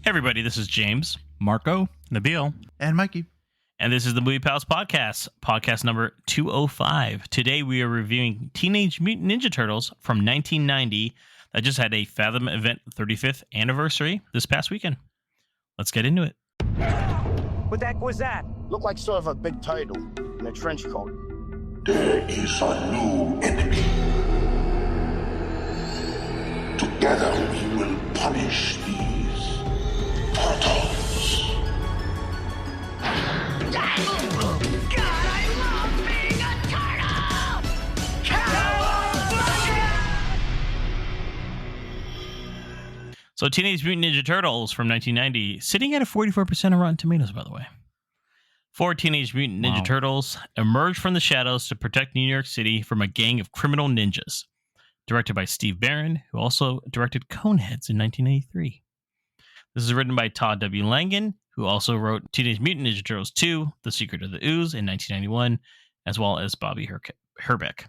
Hey everybody, this is James, Marco, Nabil, and Mikey. and this is the Movie Pals Podcast, podcast number 205. Today we are reviewing Teenage Mutant Ninja Turtles from 1990 that just had a Fathom event 35th anniversary this past weekend. Let's get into it. What the heck was that? Looked like sort of a big turtle in a trench coat. There is a new enemy. Together we will punish these turtles. God, I love being a turtle! Cowabunga! So Teenage Mutant Ninja Turtles from 1990, sitting at a 44% of Rotten Tomatoes, by the way. Four Teenage Mutant Ninja Turtles emerge from the shadows to protect New York City from a gang of criminal ninjas. Directed by Steve Barron, who also directed Coneheads in 1983. This is written by Todd W. Langen, who also wrote Teenage Mutant Ninja Turtles 2, The Secret of the Ooze in 1991, as well as Bobby Herbeck.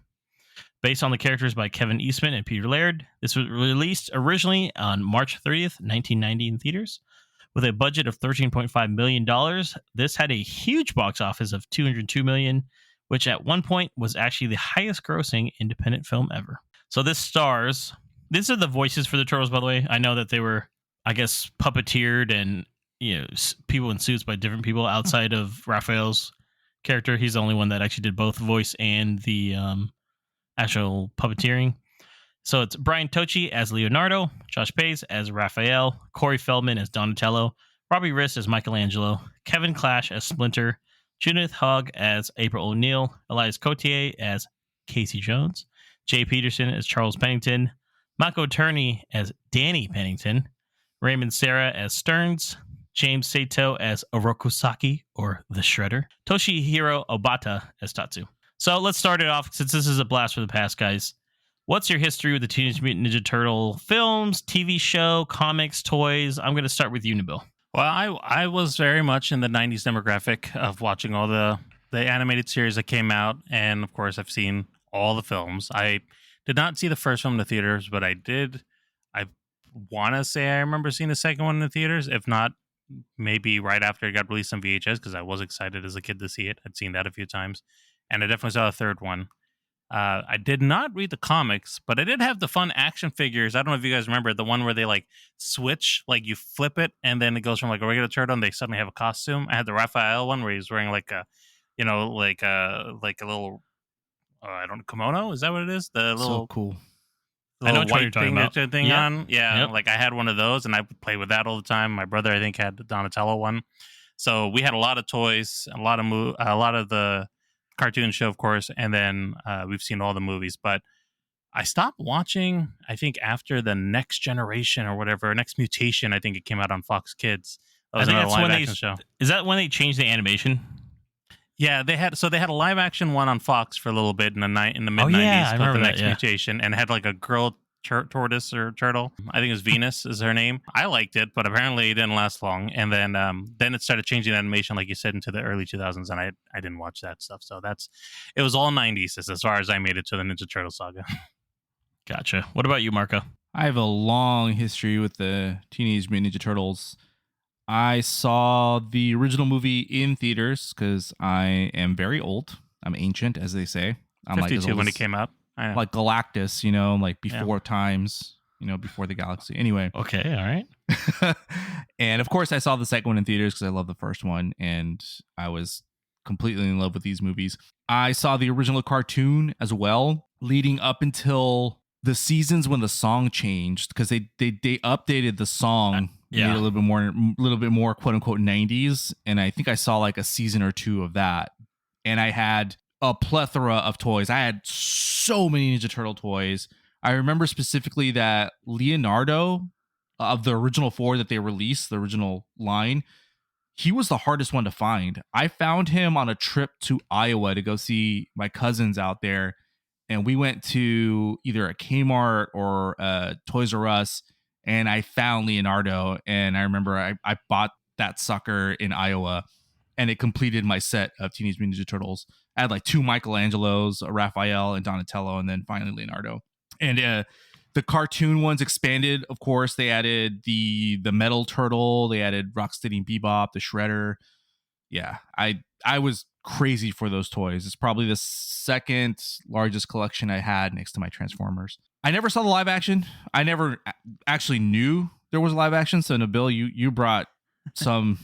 Based on the characters by Kevin Eastman and Peter Laird, this was released originally on March 30th, 1990 in theaters. With a budget of $13.5 million, this had a huge box office of $202 million, which at one point was actually the highest grossing independent film ever. So this stars, these are the voices for the Turtles, by the way. I know that they were, I guess, puppeteered and, you know, people in suits by different people outside of Raphael's character. He's the only one that actually did both voice and the actual puppeteering. So it's Brian Tochi as Leonardo, Josh Pace as Raphael, Corey Feldman as Donatello, Robbie Riss as Michelangelo, Kevin Clash as Splinter, Judith Hogg as April O'Neil, Elias Cotier as Casey Jones, Jay Peterson as Charles Pennington, Mako Turney as Danny Pennington, Raymond Serra as Stearns, James Sato as Orokusaki, or the Shredder, Toshihiro Obata as Tatsu. So let's start it off, since this is a blast for the past, guys. What's your history with the Teenage Mutant Ninja Turtle films, TV show, comics, toys? I'm going to start with you, Nabil. Well, I was very much in the 90s demographic of watching all the animated series that came out. And, of course, I've seen all the films. I did not see the first film in the theaters, but I want to say I remember seeing the second one in the theaters. If not, maybe right after it got released on VHS, because I was excited as a kid to see it. I'd seen that a few times. And I definitely saw the third one. I did not read the comics, but I did have the fun action figures. I don't know if you guys remember the one where they like switch, like you flip it and then it goes from like a regular turtle and they suddenly have a costume. I had the Raphael one where he's wearing like a, you know, like a little, I don't know, kimono. Is that what it is? The little So cool. the I know little what you're white talking thing about. that thing Yep. on. Yeah, Yep. like I had one of those and I would play with that all the time. My brother, I think, had the Donatello one. So we had a lot of toys, a lot of the cartoon show, of course, and then we've seen all the movies. But I stopped watching, I think, after the Next Generation or whatever, Next Mutation. I think it came out on Fox Kids. That was I think another that's when live they action show. Is that when they changed the animation? Yeah, they had a live action one on Fox for a little bit in the mid Oh, '90s yeah, I called remember The that, Next yeah. Mutation, and it had like a girl tortoise or turtle. I think it was Venus is her name. I liked it, but apparently it didn't last long. And then it started changing the animation, like you said, into the early 2000s, and I didn't watch that stuff. So it was all 90s as far as I made it to the Ninja Turtle saga. Gotcha. What about you, Marco? I have a long history with the Teenage Mutant Ninja Turtles. I saw the original movie in theaters because I am very old. I'm ancient, as they say. I'm 52 like as old when as- it came out. I know. like Galactus, you know, like before times, you know, before the galaxy. Anyway. Okay, all right. And of course, I saw the second one in theaters because I love the first one, and I was completely in love with these movies. I saw the original cartoon as well, leading up until the seasons when the song changed, because they updated the song, made it a little bit more quote unquote 90s, and I think I saw like a season or two of that, and I had a plethora of toys. I had so many Ninja Turtle toys. I remember specifically that Leonardo, of the original four that they released, the original line, he was the hardest one to find. I found him on a trip to Iowa to go see my cousins out there, and we went to either a Kmart or Toys R Us, and I found Leonardo, and I remember I bought that sucker in Iowa, and it completed my set of Teenage Mutant Ninja Turtles. I had like two Michelangelos, a Raphael, and Donatello, and then finally Leonardo. And The cartoon ones expanded, of course. They added the metal turtle. They added Rocksteady and Bebop, the Shredder. Yeah, I was crazy for those toys. It's probably the second largest collection I had next to my Transformers. I never saw the live action. I never actually knew there was live action. So Nabil, you brought some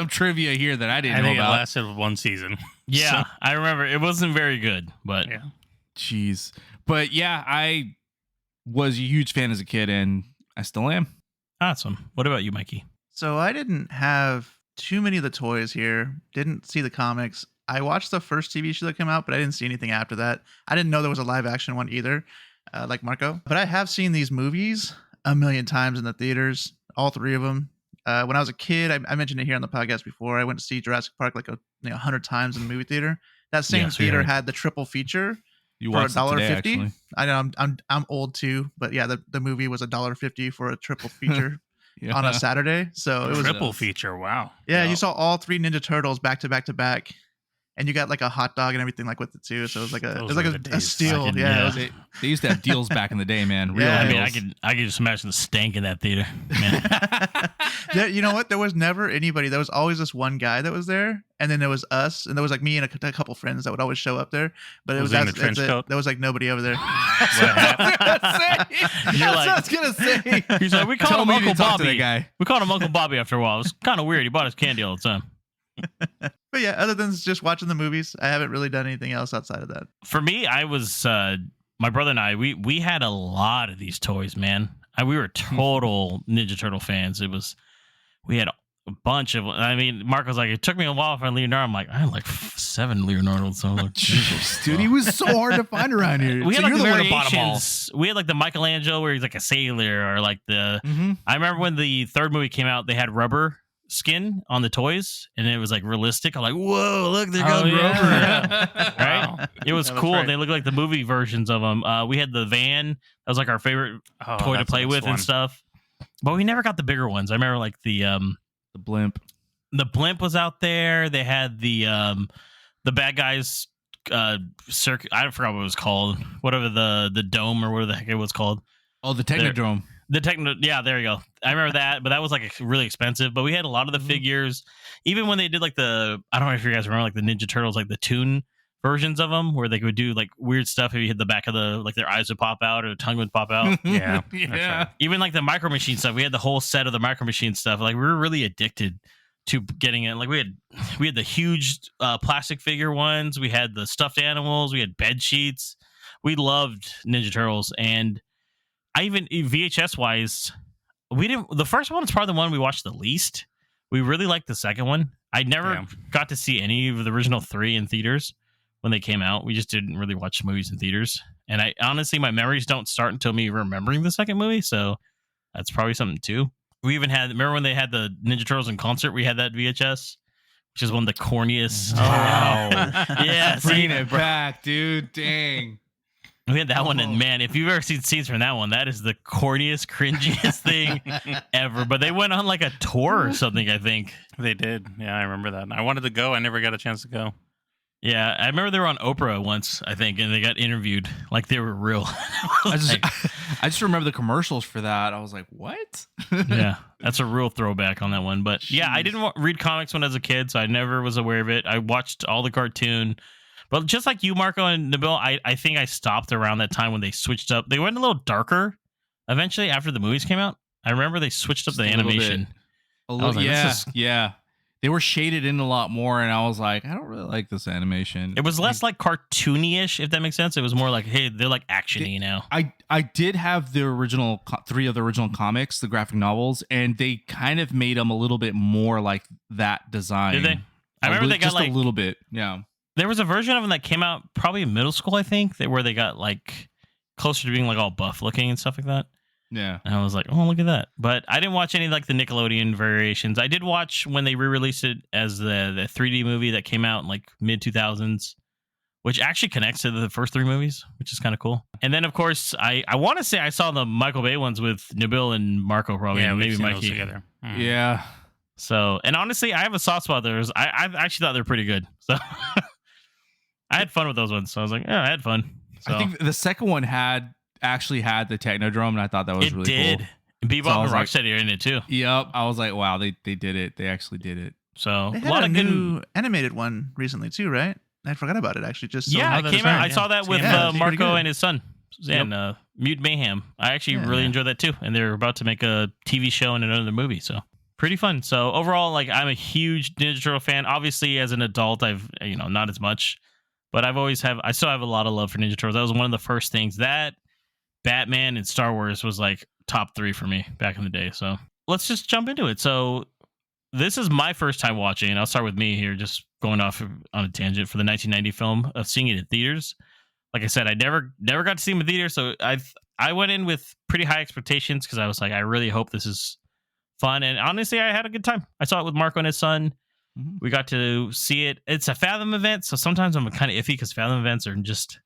trivia here that I didn't know think about. it lasted one season. Yeah, So- I remember it wasn't very good, but Yeah. Jeez. But yeah, I was a huge fan as a kid, and I still am. awesome. What about you, Mikey? So I didn't have too many of the toys here. Didn't see the comics. I watched the first TV show that came out, but I didn't see anything after that. I didn't know there was a live action one either, like Marco. But I have seen these movies a million times in the theaters, all three of them. When I was a kid, I mentioned it here on the podcast before. I went to see Jurassic Park like 100 times in the movie theater. That same Yes, we theater heard. had the triple feature. You For watched it today, $1.50? actually. I know I'm old too, but yeah, the movie was $1.50 for a triple feature Yeah. on a Saturday. So it was Triple feature. Wow. yeah, you saw all three Ninja Turtles back to back to back, and you got like a hot dog and everything like with it too. So it was like Those like were a the days. steal. I can- Yeah, yeah. it was- They used to have deals back in the day, man. Real Yeah. I mean, I deals. could just imagine the stank in that theater. Man. you know what? There was never anybody. There was always this one guy that was there, and then there was us, and there was like me and a couple friends that would always show up there. But it Was was he in the trench coat? there was like nobody over there. That's what I was gonna say. He's like, we Tell called him me you Uncle didn't talk to that Bobby. guy. We called him Uncle Bobby after a while. It was kind of weird. He bought us candy all the time. But yeah, other than just watching the movies, I haven't really done anything else outside of that. For me, I was my brother and I. We had a lot of these toys, man. We were total Ninja Turtle fans. We had a bunch of. I mean, Mark was like, it took me a while to find Leonardo. I'm like, I had like 7 Leonardos. So I'm like, Dude, he was so hard to find around here. we had So like you're the one that bought 'em all. variations. We had like the Michelangelo where he's like a sailor, or like the. Mhm. I remember when the third movie came out, they had rubber skin on the toys, and it was like realistic. I'm like, whoa, look, they got rubber. Right? Wow. It was That was cool. right. They look like the movie versions of them. We had the van. That was like our favorite Oh, toy to that's play the with next and one. stuff. But we never got the bigger ones. I remember like the blimp. blimp was out there. They had the bad guys circuit. I forgot what it was called. Whatever the dome or whatever the heck it was called. Oh, the Technodrome. The techno, yeah, there you go. I remember that, but that was like really expensive. But we had a lot of the figures. Even when they did like I don't know if you guys remember like the Ninja Turtles, like the toon versions of them, where they would do like weird stuff. If you hit the back of like their eyes would pop out or the tongue would pop out. Yeah. that's Yeah. right. Even like the Micro Machine stuff, we had the whole set of the Micro Machine stuff. Like we were really addicted to getting it. Like we had the huge plastic figure ones. We had the stuffed animals. We had bed sheets. We loved Ninja Turtles, and I even VHS wise, we didn't. The first one is probably the one we watched the least. We really liked the second one. I never Yeah. got to see any of the original 3 in theaters when they came out. We just didn't really watch movies in theaters. And I honestly, my memories don't start until me remembering the second movie. So that's probably something too. We even remember when they had the Ninja Turtles in concert? We had that VHS, which is one of the corniest. Wow. Yeah, see, Bringing it back, dude. Dang. we had that one, Oh. and man, if you've ever seen scenes from that one, that is the corniest, cringiest thing ever. But they went on like a tour or something, I think. They did. Yeah, I remember that. I wanted to go. I never got a chance to go. Yeah, I remember they were on Oprah once, I think, and they got interviewed like they were real. I just remember the commercials for that. I was like, what? Yeah, that's a real throwback on that one. But yeah, I Jeez. didn't read comics when I was a kid, so I never was aware of it. I watched all the cartoon. But just like you, Marco and Nabil, I think I stopped around that time when they switched up. They went a little darker eventually after the movies came out. I remember they switched up Just the a little animation. bit. A was little, like, yeah, this is- yeah. They were shaded in a lot more, and I was like, I don't really like this animation. It was less like cartoony-ish, if that makes sense. It was more like, hey, they're like action-y now. I did have the original 3 of the original comics, the graphic novels, and they kind of made them a little bit more like that design. Did they? I remember they got just like a little bit. Yeah. there was a version of them that came out probably in middle school, I think, where they got like closer to being like all buff looking and stuff like that. Yeah. And I was like, oh, look at that. But I didn't watch any like the Nickelodeon variations. I did watch when they re-released it as the 3D movie that came out in like mid 2000s, which actually connects to the first 3 movies, which is kind of cool. And then, of course, I want to say I saw the Michael Bay ones with Nabil and Marco probably, yeah, and we've maybe seen those Mikey. together. Mhm. Yeah. So, and honestly, I have a soft spot there. I actually thought they're pretty good. So I had fun with those ones. So I was like, yeah, I had fun. So I think the second one had actually had the Technodrome, and I thought that was It really did. cool. Bebop So I and was like- Rocksteady are in it too. Yep. I was like, wow, they did it. They actually did it. So They a had lot a of good. new animated one recently too, right? I forgot about it actually. Just Yeah, that it is came out. right, I saw that with Yeah, it's pretty Marco good. and his son. And Mutant Mayhem. I actually Yeah. really enjoyed that too. And they're about to make a TV show and another movie. So pretty fun. So overall, like I'm a huge Ninja Turtle fan. Obviously, as an adult, I've not as much, but I still have a lot of love for Ninja Turtles. That was one of the first things that Batman and Star Wars was like top 3 for me back in the day. So let's just jump into it. So this is my first time watching, and I'll start with me here, just going off on a tangent for the 1990 film of seeing it in theaters. Like I said, I never got to see him in theaters, so I went in with pretty high expectations because I was like, I really hope this is fun. And honestly, I had a good time. I saw it with Marco and his son. Mhm. We got to see it. It's a Fathom event, so sometimes I'm kind of iffy because Fathom events are just,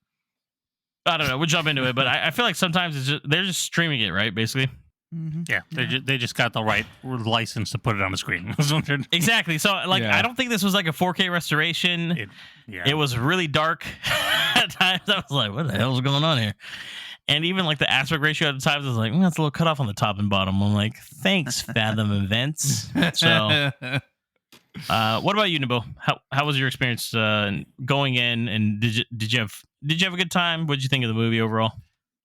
I don't know. We'll jump into it, but I feel like sometimes they're just streaming it, right? Basically. Mm-hmm. Yeah, they just got the right license to put it on the screen. Exactly. So, like, Yeah. I don't think this was like a 4K restoration. It was really dark at times. I was like, what the hell's going on here? And even like the aspect ratio at times, I was like, that's a little cut off on the top and bottom. I'm like, thanks, Fathom Events. So, what about you, Nabo? How was your experience going in? And did you have a good time? What did you think of the movie overall?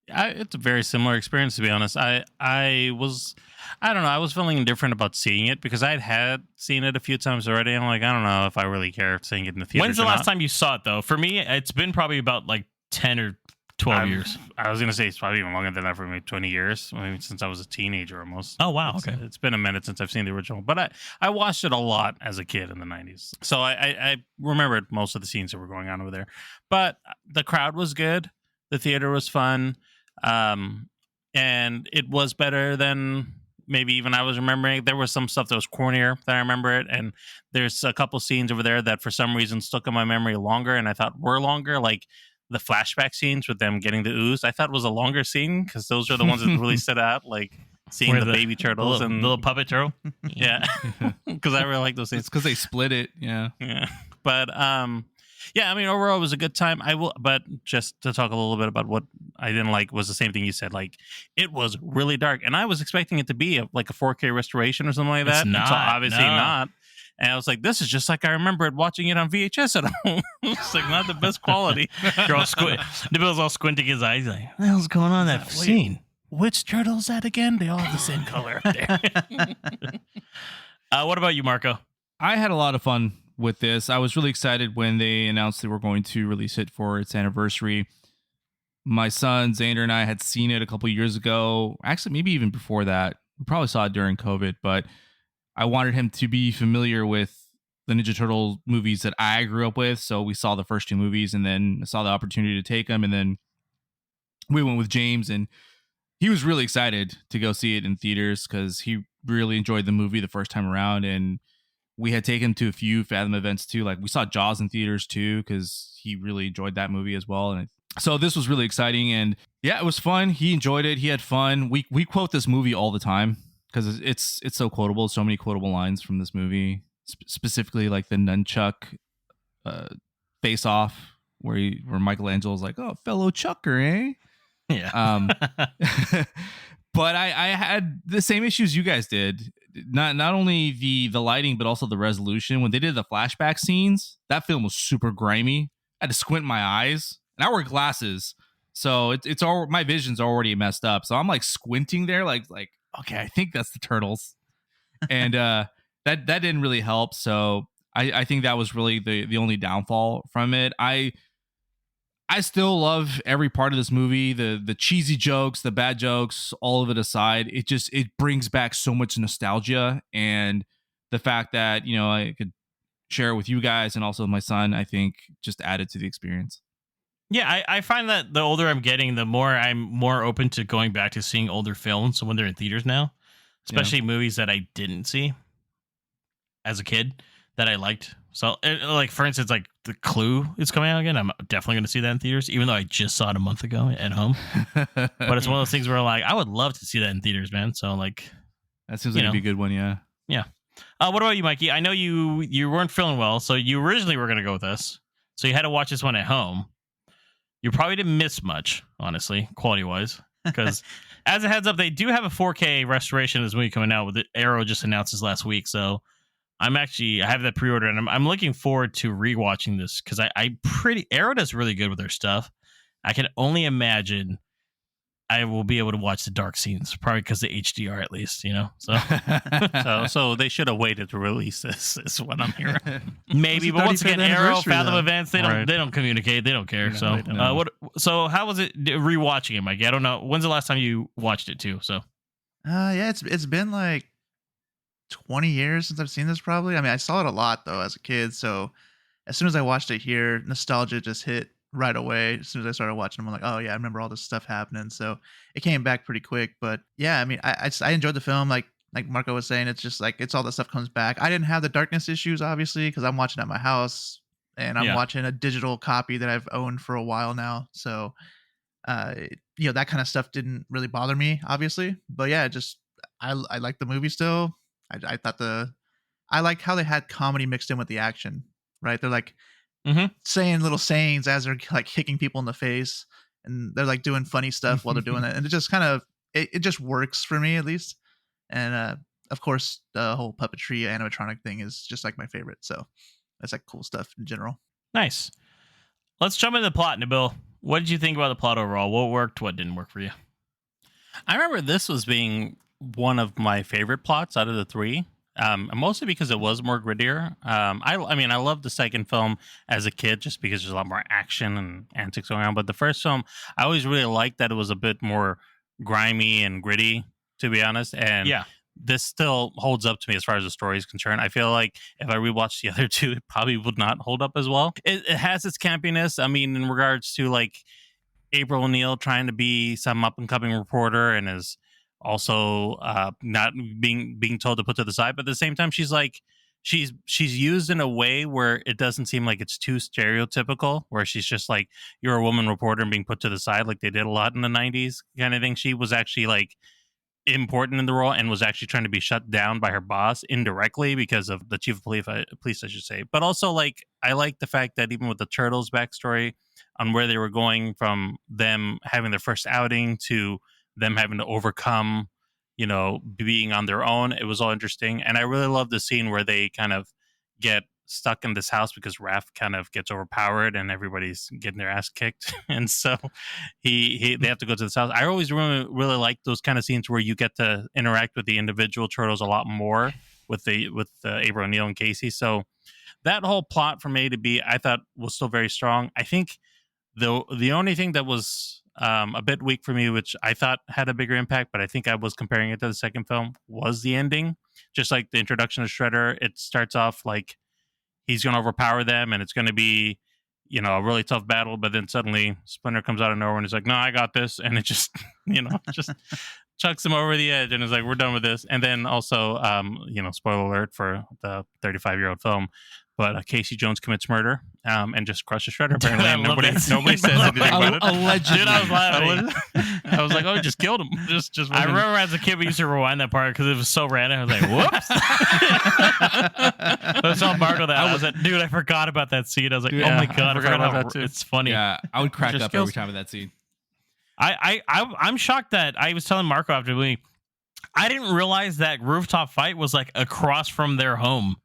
It's a very similar experience, to be honest. I don't know. I was feeling indifferent about seeing it because I had seen it a few times already. I'm like, I don't know if I really care seeing it in the theater. When's the last time you saw it, though? For me, it's been probably about like 10 or 12 years. I was going to say it's probably even longer than that for me, 20 years. I mean, since I was a teenager almost. Oh, wow. Okay. It's been a minute since I've seen the original. But I watched it a lot as a kid in the 90s. So I remembered most of the scenes that were going on over there. But the crowd was good. The theater was fun. And it was better than maybe even I was remembering. There was some stuff that was cornier than I remember it. And there's a couple scenes over there that for some reason stuck in my memory longer and I thought were longer. Like the flashback scenes with them getting the ooze, I thought was a longer scene because those are the ones that really stood out. Like seeing the baby turtles the and little puppet turtle. yeah, because I really like those scenes. It's because they split it. Yeah. Yeah, but yeah, I mean, overall, it was a good time. But just to talk a little bit about what I didn't like was the same thing you said. Like, it was really dark, and I was expecting it to be like a 4K restoration or something like that. It's not, so obviously no. not. And I was like, this is just like I remember it watching it on VHS at home. It's like not the best quality. You're all Nabil's all squinting his eyes. Like, what the hell's going on in that scene? Which turtle's that again? They all have the same color up there. What about you, Marco? I had a lot of fun with this. I was really excited when they announced they were going to release it for its anniversary. My son Xander and I had seen it a couple years ago. Actually, maybe even before that. We probably saw it during COVID, but I wanted him to be familiar with the Ninja Turtle movies that I grew up with. So we saw the first 2 movies and then I saw the opportunity to take him. And then we went with James and he was really excited to go see it in theaters because he really enjoyed the movie the first time around. And we had taken him to a few Fathom events too. Like we saw Jaws in theaters too because he really enjoyed that movie as well. And so this was really exciting. And yeah, it was fun. He enjoyed it. He had fun. We quote this movie all the time because it's so quotable. So many quotable lines from this movie, specifically like the nunchuck face off where Michelangelo's like, "Oh, fellow chucker, eh?" Yeah. But I had the same issues you guys did. Not only the lighting, but also the resolution. When they did the flashback scenes, that film was super grimy. I had to squint my eyes, and I wear glasses, so it's all my vision's already messed up. So I'm like squinting there, like okay, I think that's the turtles, and that didn't really help. So I think that was really the only downfall from it. I still love every part of this movie, the cheesy jokes, the bad jokes, all of it aside. It brings back so much nostalgia, and the fact that, you know, I could share it with you guys and also my son, I think just added to the experience. Yeah, I find that the older I'm getting, the more I'm more open to going back to seeing older films. So when they're in theaters now, especially movies that I didn't see as a kid that I liked. So, like, for instance, like The Clue is coming out again. I'm definitely going to see that in theaters, even though I just saw it a month ago at home. But it's one of those things where, like, I would love to see that in theaters, man. So, like, that seems like it'd be a good one, yeah. Yeah. What about you, Mikey? I know you weren't feeling well, so you originally were going to go with us. So you had to watch this one at home. You probably didn't miss much, honestly, quality wise. Because as a heads up, they do have a 4K restoration of this movie coming out with it. Arrow just announced this last week. So I have that pre-order, and I'm looking forward to rewatching this because Arrow does really good with their stuff. I can only imagine I will be able to watch the dark scenes, probably because the HDR at least, So So they should have waited to release this. Is what I'm hearing. maybe, It's the but once 35th again, Arrow, anniversary, Fathom though. Events, they don't communicate, they don't care. No, So they don't. So how was it rewatching it, Mikey? I don't know. When's the last time you watched it too? So Yeah, it's been like 20 years since I've seen this. Probably. I mean, I saw it a lot though as a kid. So as soon as I watched it here, nostalgia just hit right away. As soon as I started watching them, I'm like, oh yeah, I remember all this stuff happening. So it came back pretty quick. But yeah, I mean, I enjoyed the film. Like Marco was saying, it's just like it's all the stuff comes back. I didn't have the darkness issues obviously because I'm watching at my house and I'm watching a digital copy that I've owned for a while now. So that kind of stuff didn't really bother me obviously. But yeah, just I like the movie still. I thought I liked how they had comedy mixed in with the action. Right? They're like saying little sayings as they're like kicking people in the face, and they're like doing funny stuff while they're doing it, and it just kind of it just works for me at least. And of course, the whole puppetry animatronic thing is just like my favorite. So that's like cool stuff in general. nice. Let's jump into the plot, Nabil. What did you think about the plot overall? What worked? What didn't work for you? I remember this was being one of my favorite plots out of the three. Mostly because it was more grittier. I mean, I loved the second film as a kid just because there's a lot more action and antics going on. But the first film, I always really liked that it was a bit more grimy and gritty, to be honest. And this still holds up to me as far as the story is concerned. I feel like if I rewatched the other two, it probably would not hold up as well. It has its campiness. I mean, in regards to like April O'Neil trying to be some up and coming reporter and is also not being told to put to the side, but at the same time she's used in a way where it doesn't seem like it's too stereotypical, where she's just like, you're a woman reporter and being put to the side like they did a lot in the 90s kind of thing. She was actually like important in the role and was actually trying to be shut down by her boss indirectly because of the chief of police, I should say. But also, like, I like the fact that even with the Turtles backstory on where they were going from them having their first outing to them having to overcome, being on their own, it was all interesting. And I really love the scene where they kind of get stuck in this house because Raph kind of gets overpowered and everybody's getting their ass kicked, and so they have to go to this house. I always really like those kind of scenes where you get to interact with the individual turtles a lot more with April O'Neil and Casey. So that whole plot from A to B, I thought was still very strong. I think the only thing that was a bit weak for me, which I thought had a bigger impact, but I think I was comparing it to the second film, was the ending. Just like the introduction of Shredder, it starts off like he's going to overpower them and it's going to be, a really tough battle. But then suddenly Splinter comes out of nowhere and he's like, no, I got this. And it just, just chucks him over the edge and is like, we're done with this. And then also, spoiler alert for the 35-year-old film, but Casey Jones commits murder and just crushes Shredder. Apparently, I love that scene. nobody says anything about it. Allegedly. Dude, I was laughing. I was like, oh, he just killed him. Just I remember as a kid we used to rewind that part because it was so random. I was like, whoops. I saw Marco that. I was like, dude, I forgot about that scene. I was like, oh my God, I forgot about that too. It's funny. Yeah, I would crack Just up kills every time of that scene. I'm shocked that I was telling Marco after the movie, I didn't realize that rooftop fight was like across from their home.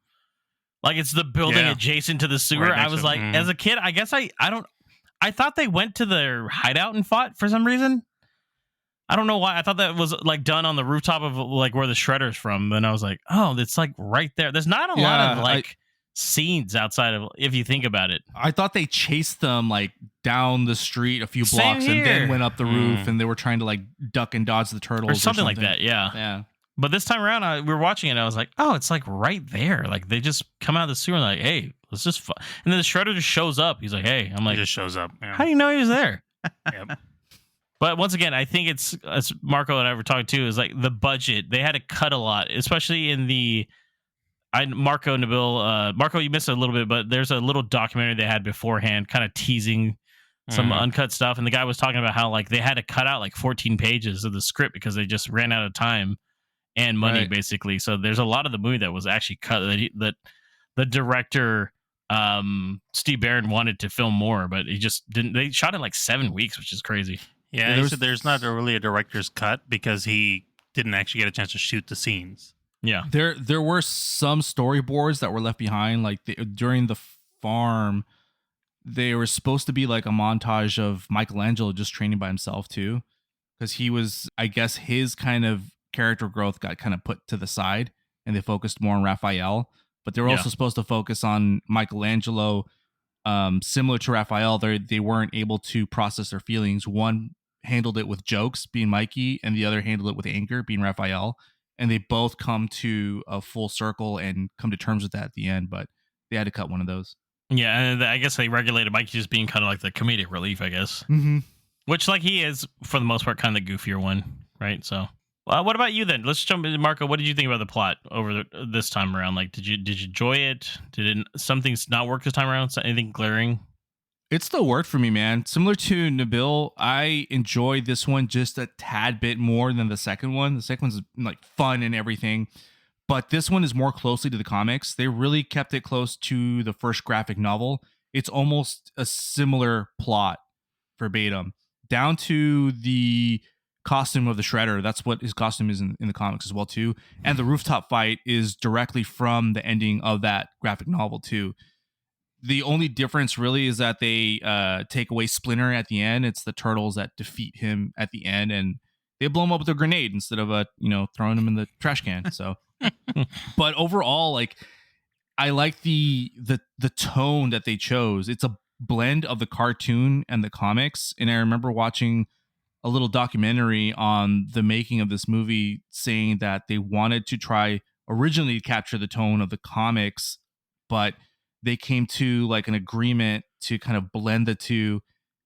Like it's the building adjacent to the sewer. Right I was like, as a kid, I guess I thought they went to their hideout and fought for some reason. I don't know why. I thought that was like done on the rooftop of like where the Shredder's from. And I was like, oh, it's like right there. There's not a lot of like scenes outside of, if you think about it. I thought they chased them like down the street a few Same blocks here. and then went up the roof and they were trying to like duck and dodge the turtles Or something like that. Yeah. Yeah. But this time around, we were watching it. And I was like, oh, it's like right there. Like they just come out of the sewer and like, hey, let's just. And then the Shredder just shows up. He's like, hey, I'm like, He just shows up. Yeah. how do you know he was there? Yep. But once again, I think it's, as Marco and I were talking too, is like the budget. They had to cut a lot, especially in the. Marco, Nabil, Marco, you missed it a little bit, but there's a little documentary they had beforehand, kind of teasing some uncut stuff. And the guy was talking about how like they had to cut out like 14 pages of the script because they just ran out of time and money, basically. So there's a lot of the movie that was actually cut that the director Steve Barron wanted to film more, but he just didn't. They shot in like 7 weeks, which is crazy. Yeah, he said there's not really a director's cut because he didn't actually get a chance to shoot the scenes. Yeah, There were some storyboards that were left behind, like during the farm. They were supposed to be like a montage of Michelangelo just training by himself too, because he was, I guess, his kind of character growth got kind of put to the side, and they focused more on Raphael. But they were also supposed to focus on Michelangelo. Similar to Raphael, they weren't able to process their feelings. One handled it with jokes, being Mikey, and the other handled it with anger, being Raphael. And they both come to a full circle and come to terms with that at the end. But they had to cut one of those. yeah, and I guess they regulated Mikey just being kind of like the comedic relief, I guess. Mm-hmm. Which, like, he is for the most part kind of the goofier one, right? So, what about you then? Let's jump into Marco. What did you think about the plot over this time around? Like, did you enjoy it? Did something's not work this time around? Anything glaring? It still worked for me, man. Similar to Nabil, I enjoyed this one just a tad bit more than the second one. The second one's like fun and everything, but this one is more closely to the comics. They really kept it close to the first graphic novel. It's almost a similar plot verbatim, down to the costume of the Shredder. That's what his costume is in the comics as well too. And the rooftop fight is directly from the ending of that graphic novel too. The only difference really is that they take away Splinter at the end. It's the Turtles that defeat him at the end, and they blow him up with a grenade instead of throwing him in the trash can. So, but overall, like, I like the tone that they chose. It's a blend of the cartoon and the comics, and I remember watching a little documentary on the making of this movie saying that they wanted to try originally capture the tone of the comics, but they came to like an agreement to kind of blend the two,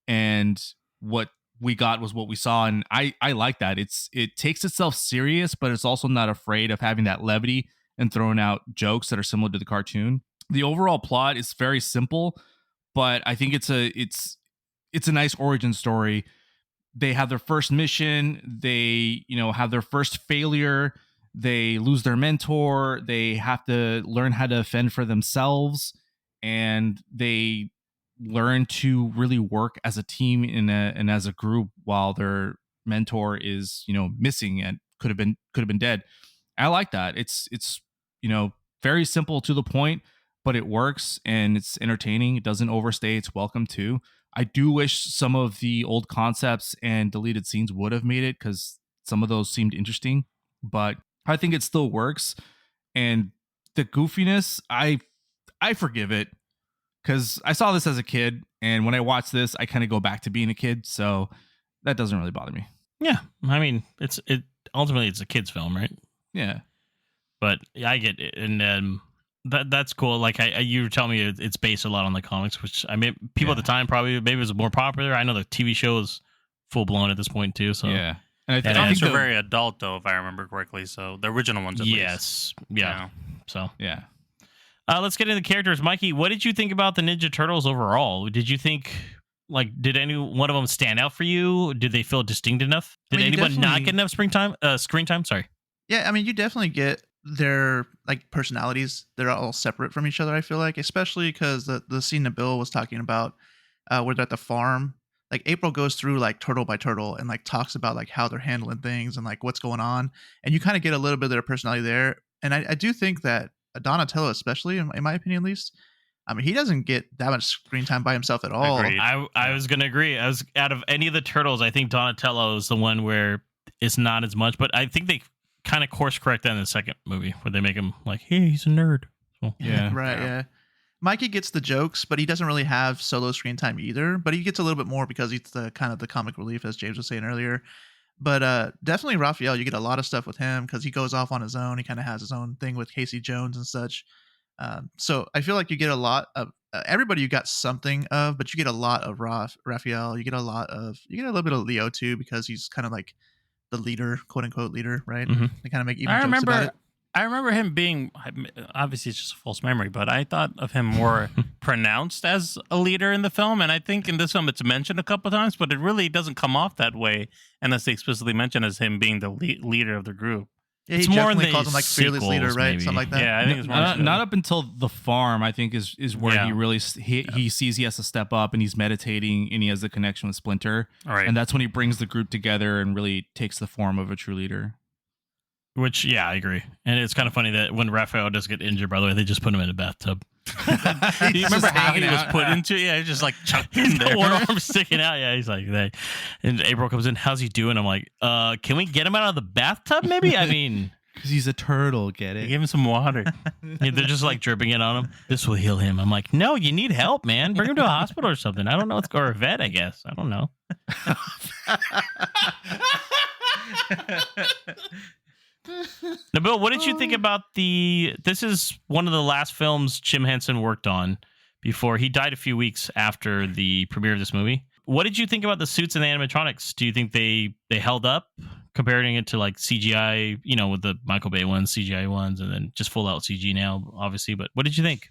and what we got was what we saw. And I like that. It takes itself serious, but it's also not afraid of having that levity and throwing out jokes that are similar to the cartoon. The overall plot is very simple, but I think it's a nice origin story. They have their first mission, they have their first failure, they lose their mentor, they have to learn how to fend for themselves, and they learn to really work as a team and as a group while their mentor is missing and could have been dead. I like that. It's very simple to the point, but it works and it's entertaining. It doesn't overstay its welcome too. I do wish some of the old concepts and deleted scenes would have made it, because some of those seemed interesting, but I think it still works. And the goofiness, I forgive it, because I saw this as a kid, and when I watch this, I kind of go back to being a kid, so that doesn't really bother me. Yeah, I mean, ultimately it's a kid's film, right? Yeah, but I get it, and that's cool. Like you were telling me, it's based a lot on the comics, which I mean, people at the time probably maybe it was more popular. I know the TV show is full blown at this point too. So yeah, and I think they're very adult though, if I remember correctly. So the original ones, at least. Yeah. So yeah. Let's get into the characters. Mikey, what did you think about the Ninja Turtles overall? Did you think, like, did any one of them stand out for you? Did they feel distinct enough? Did anyone not get enough screen time? Sorry. Yeah, I mean, you definitely get their like personalities. They're all separate from each other, I feel like, especially because the scene that Bill was talking about where they're at the farm. Like, April goes through like turtle by turtle and like talks about like how they're handling things and like what's going on. And you kind of get a little bit of their personality there. And I do think that Donatello, especially in my opinion, at least, I mean, he doesn't get that much screen time by himself at all. I was gonna agree. I was out of any of the turtles, I think Donatello is the one where it's not as much. But I think they kind of course correct that in the second movie, where they make him like, hey, he's a nerd. So, yeah, right, yeah. Mikey gets the jokes, but he doesn't really have solo screen time either. But he gets a little bit more because he's the kind of the comic relief, as James was saying earlier. But definitely Raphael, you get a lot of stuff with him because he goes off on his own. He kind of has his own thing with Casey Jones and such. So I feel like you get a lot of everybody. You got something of, but you get a lot of Raphael. You get a little bit of Leo too, because he's kind of like the leader, quote unquote leader, right? Mm-hmm. They kind of make even jokes about it. I remember him being, obviously it's just a false memory, but I thought of him more pronounced as a leader in the film. And I think in this film it's mentioned a couple of times, but it really doesn't come off that way unless they explicitly mention as him being the leader of the group. Yeah, It's he more in definitely the calls him like fearless leader, sequels, right? maybe. Something like that. Yeah, I think it's more. Not up until the farm, I think, is where Yeah. he really he sees he has to step up, and he's meditating, and he has the connection with Splinter, All right. and that's when he brings the group together and really takes the form of a true leader. Which, yeah, I agree. And it's kind of funny that when Raphael does get injured, by the way, they just put him in a bathtub. Do you remember how he hanging was out. put into? Yeah, he just like chucked in there. One arm sticking out. Yeah, he's like, they. And April comes in. How's he doing? I'm like, can we get him out of the bathtub? Maybe. I mean, Because he's a turtle, get They it? gave him some water. they're just like dripping it on him. This will heal him. I'm like, no, you need help, man. Bring him to a hospital or something. I don't know. Or a vet, I guess. I don't know. Now, Bill, what did you think about this is one of the last films Jim Henson worked on before he died a few weeks after the premiere of this movie. What did you think about the suits and the animatronics? Do you think they held up, comparing it to like CGI, with the Michael Bay ones, CGI ones, and then just full out CG now, obviously? But what did you think?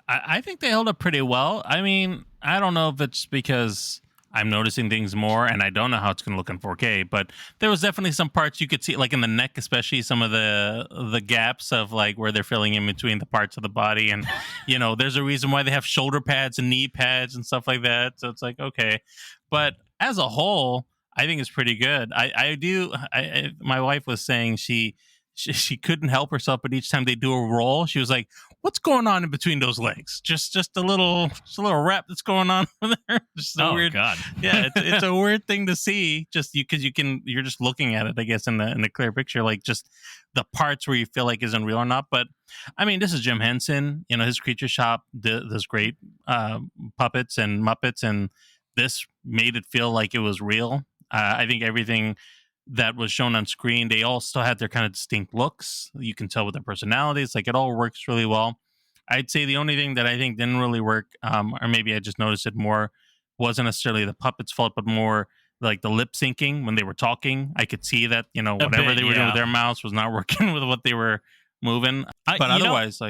I think they held up pretty well. I mean, I don't know if it's because I'm noticing things more, and I don't know how it's going to look in 4K. But there was definitely some parts you could see, like in the neck, especially some of the gaps of like where they're filling in between the parts of the body, and there's a reason why they have shoulder pads and knee pads and stuff like that. So it's like okay, but as a whole, I think it's pretty good. My wife was saying she couldn't help herself, but each time they do a roll, she was like, "What's going on in between those legs? Just a little wrap that's going on there." Just a weird, God. yeah, it's a weird thing to see. Just because you're just looking at it, I guess, in the clear picture, like just the parts where you feel like isn't real or not. But I mean, this is Jim Henson. His Creature Shop does great puppets and Muppets, and this made it feel like it was real. I think everything that was shown on screen, they all still had their kind of distinct looks. You can tell with their personalities. Like it all works really well. I'd say the only thing that I think didn't really work, or maybe I just noticed it more, wasn't necessarily the puppet's fault, but more like the lip syncing when they were talking. I could see that, whatever they were doing with their mouths was not working with what they were moving. But otherwise,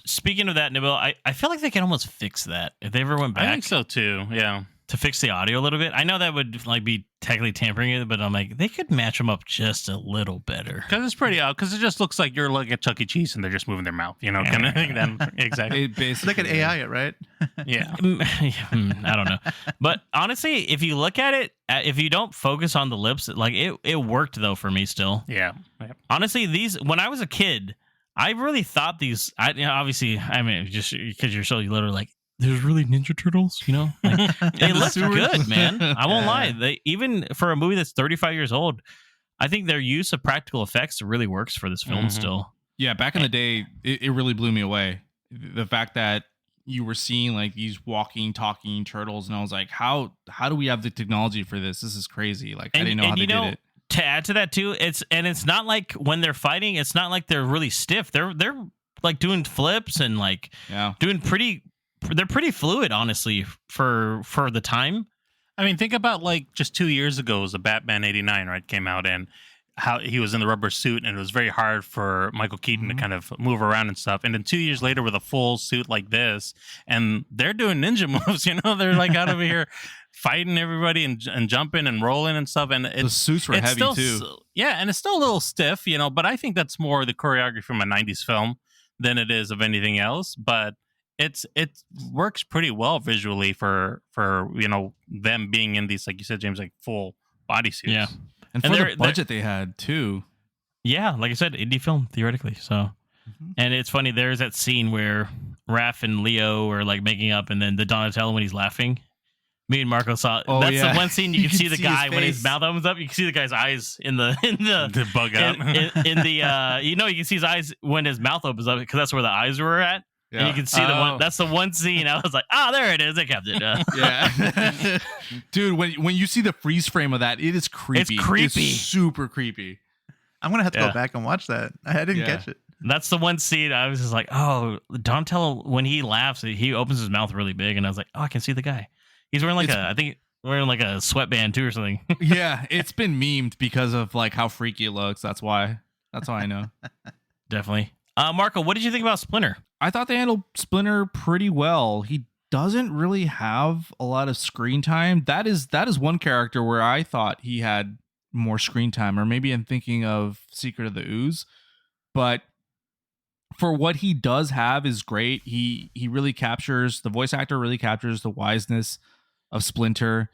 Speaking of that, Nabil, I feel like they can almost fix that if they ever went back. I think so too. Yeah. To fix the audio a little bit. I know that would like be technically tampering it, but I'm like, they could match them up just a little better. Because it's pretty out. Because it just looks like you're looking at Chuck E. Cheese and they're just moving their mouth, kind of thing. Then exactly. It basically, Look at AI it, right? Yeah. I don't know, but honestly, if you look at it, if you don't focus on the lips, like it worked though for me still. Yeah. Honestly, when I was a kid, I really thought these. Obviously, I mean, just because you're so little, like. There's really Ninja Turtles, Like, they look good, man. I won't lie. They even for a movie that's 35 years old, I think their use of practical effects really works for this film still. Yeah, back in the day, it really blew me away. The fact that you were seeing like these walking, talking turtles, and I was like, how do we have the technology for this? This is crazy. Like I didn't know how they did it. To add to that too, it's not like when they're fighting, it's not like they're really stiff. They're like doing flips and like doing they're pretty fluid, honestly, for the time. I mean, think about like just 2 years ago was the Batman 89, right? Came out and how he was in the rubber suit and it was very hard for Michael Keaton to kind of move around and stuff. And then 2 years later with a full suit like this and they're doing ninja moves, they're like out over here fighting everybody and jumping and rolling and stuff. And the suits were heavy still, too. Yeah. And it's still a little stiff, but I think that's more the choreography from a 90s film than it is of anything else. But it works pretty well visually for them being in these, like you said, James, like full bodysuits. Yeah, and for the budget they had too. Yeah, like I said, indie film theoretically. So, and it's funny. There's that scene where Raph and Leo are like making up, and then the Donatello when he's laughing. Me and Marco saw. Oh, that's yeah. the one scene you can see the guy his when his face. mouth opens up. You can see the guy's eyes in the bug out. in the you can see his eyes when his mouth opens up because that's where the eyes were at. Yeah. And you can see the one. That's the one scene. I was like, there it is. I kept it. Yeah, dude. When you see the freeze frame of that, it is creepy. It's creepy. It's super creepy. I'm gonna have to go back and watch that. I didn't catch it. That's the one scene I was just like, Donatello, when he laughs, he opens his mouth really big, and I was like, I can see the guy. He's wearing I think wearing like a sweatband too or something. Yeah, it's been memed because of like how freaky it looks. That's why I know. Definitely. Marco, what did you think about Splinter? I thought they handled Splinter pretty well. He doesn't really have a lot of screen time. That is one character where I thought he had more screen time, or maybe I'm thinking of Secret of the Ooze, but for what he does have is great. He really captures, the voice actor really captures the wiseness of Splinter.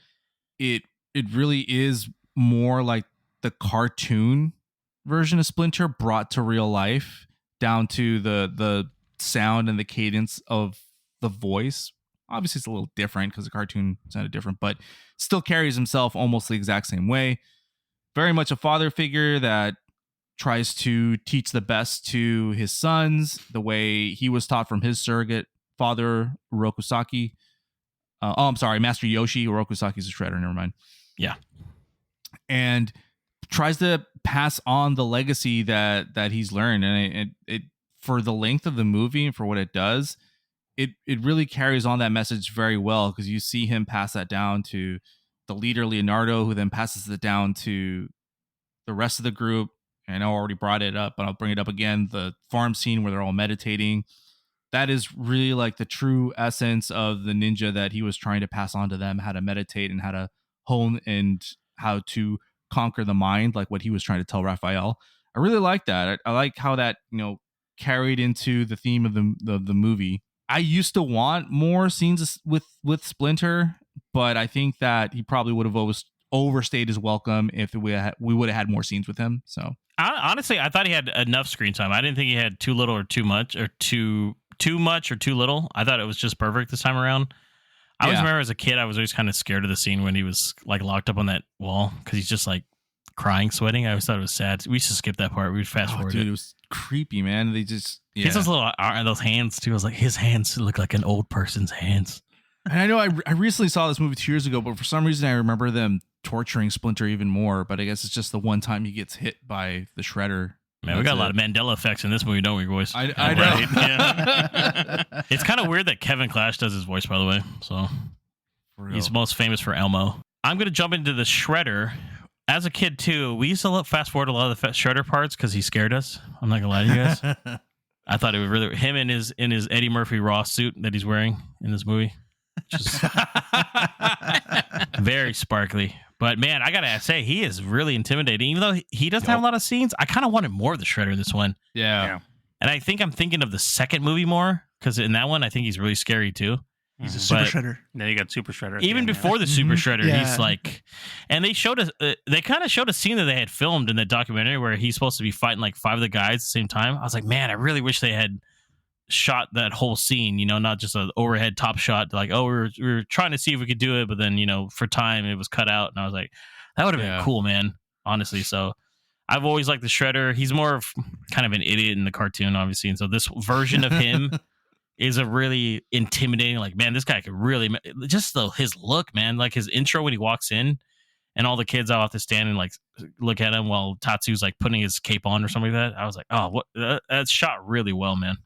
It really is more like the cartoon version of Splinter brought to real life, down to the sound and the cadence of the voice. Obviously it's a little different because the cartoon sounded different, but still carries himself almost the exact same way. Very much a father figure that tries to teach the best to his sons the way he was taught from his surrogate father, Urokusaki. I'm sorry, Master Yoshi. Urokusaki's a shredder, never mind. Yeah. And tries to pass on the legacy that he's learned. And it for the length of the movie and for what it does, it really carries on that message very well, because you see him pass that down to the leader, Leonardo, who then passes it down to the rest of the group. And I already brought it up, but I'll bring it up again. The farm scene where they're all meditating. That is really like the true essence of the ninja that he was trying to pass on to them, how to meditate and how to hone and how to conquer the mind, like what he was trying to tell Raphael. I really like that. I like how that, carried into the theme of the movie. I used to want more scenes with Splinter, but I think that he probably would have overstayed his welcome if we would have had more scenes with him. So honestly, I thought he had enough screen time. I didn't think he had too little or too much, or too much or too little. I thought it was just perfect this time around. I always remember as a kid, I was always kind of scared of the scene when he was like locked up on that wall, because he's just like crying, sweating. I always thought it was sad. We used to skip that part. We'd fast forward. Dude, it was creepy, man. They just he has those little those hands too. I was like, his hands look like an old person's hands. And I know I recently saw this movie 2 years ago, but for some reason I remember them torturing Splinter even more. But I guess it's just the one time he gets hit by the shredder. Man, we got a lot of Mandela effects in this movie, don't we, boys? I know. Right? Yeah. It's kind of weird that Kevin Clash does his voice, by the way. So he's most famous for Elmo. I'm going to jump into the Shredder. As a kid, too, we used to fast forward a lot of the Shredder parts because he scared us. I'm not going to lie to you guys. I thought it was really him in his Eddie Murphy Ross suit that he's wearing in this movie. Just very sparkly. But man, I gotta say, he is really intimidating. Even though he doesn't have a lot of scenes, I kind of wanted more of the Shredder in this one. Yeah. And I think I'm thinking of the second movie more, because in that one, I think he's really scary too. He's a super shredder. Then you got Super Shredder. Even before the Super Shredder, he's like, and they showed us, they kind of showed a scene that they had filmed in the documentary where he's supposed to be fighting like 5 of the guys at the same time. I was like, man, I really wish they had shot that whole scene, not just an overhead top shot, like, oh, we were trying to see if we could do it, but then for time it was cut out, and I was like, that would have been cool, man, honestly. So I've always liked the Shredder. He's more of kind of an idiot in the cartoon, obviously, and so this version of him is a really intimidating, like, man, this guy could really just his look, man, like his intro when he walks in and all the kids all have to stand and like look at him while Tatsu's like putting his cape on or something like that. I was like, oh, what, that's shot really well, man.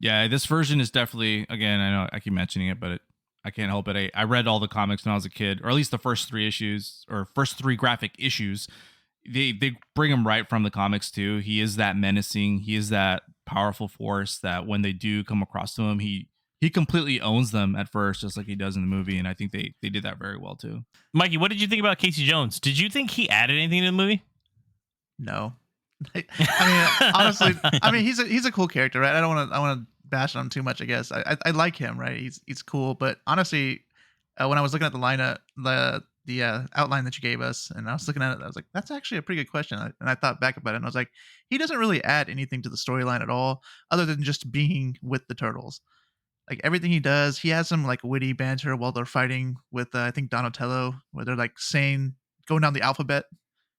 Yeah, this version is definitely, again, I know I keep mentioning it, but I can't help it. I read all the comics when I was a kid, or at least the first 3 issues, or first 3 graphic issues. They bring him right from the comics too. He is that menacing. He is that powerful force that when they do come across to him, he completely owns them at first, just like he does in the movie. And I think they did that very well too. Mikey, what did you think about Casey Jones? Did you think he added anything to the movie? No. Honestly, he's a cool character, right? I don't want to bash on him too much. I guess I like him, right? He's cool, but honestly, when I was looking at the lineup, the outline that you gave us, and I was looking at it, I was like, that's actually a pretty good question. And I thought back about it, and I was like, he doesn't really add anything to the storyline at all, other than just being with the turtles. Like everything he does, he has some like witty banter while they're fighting with I think Donatello, where they're like going down the alphabet.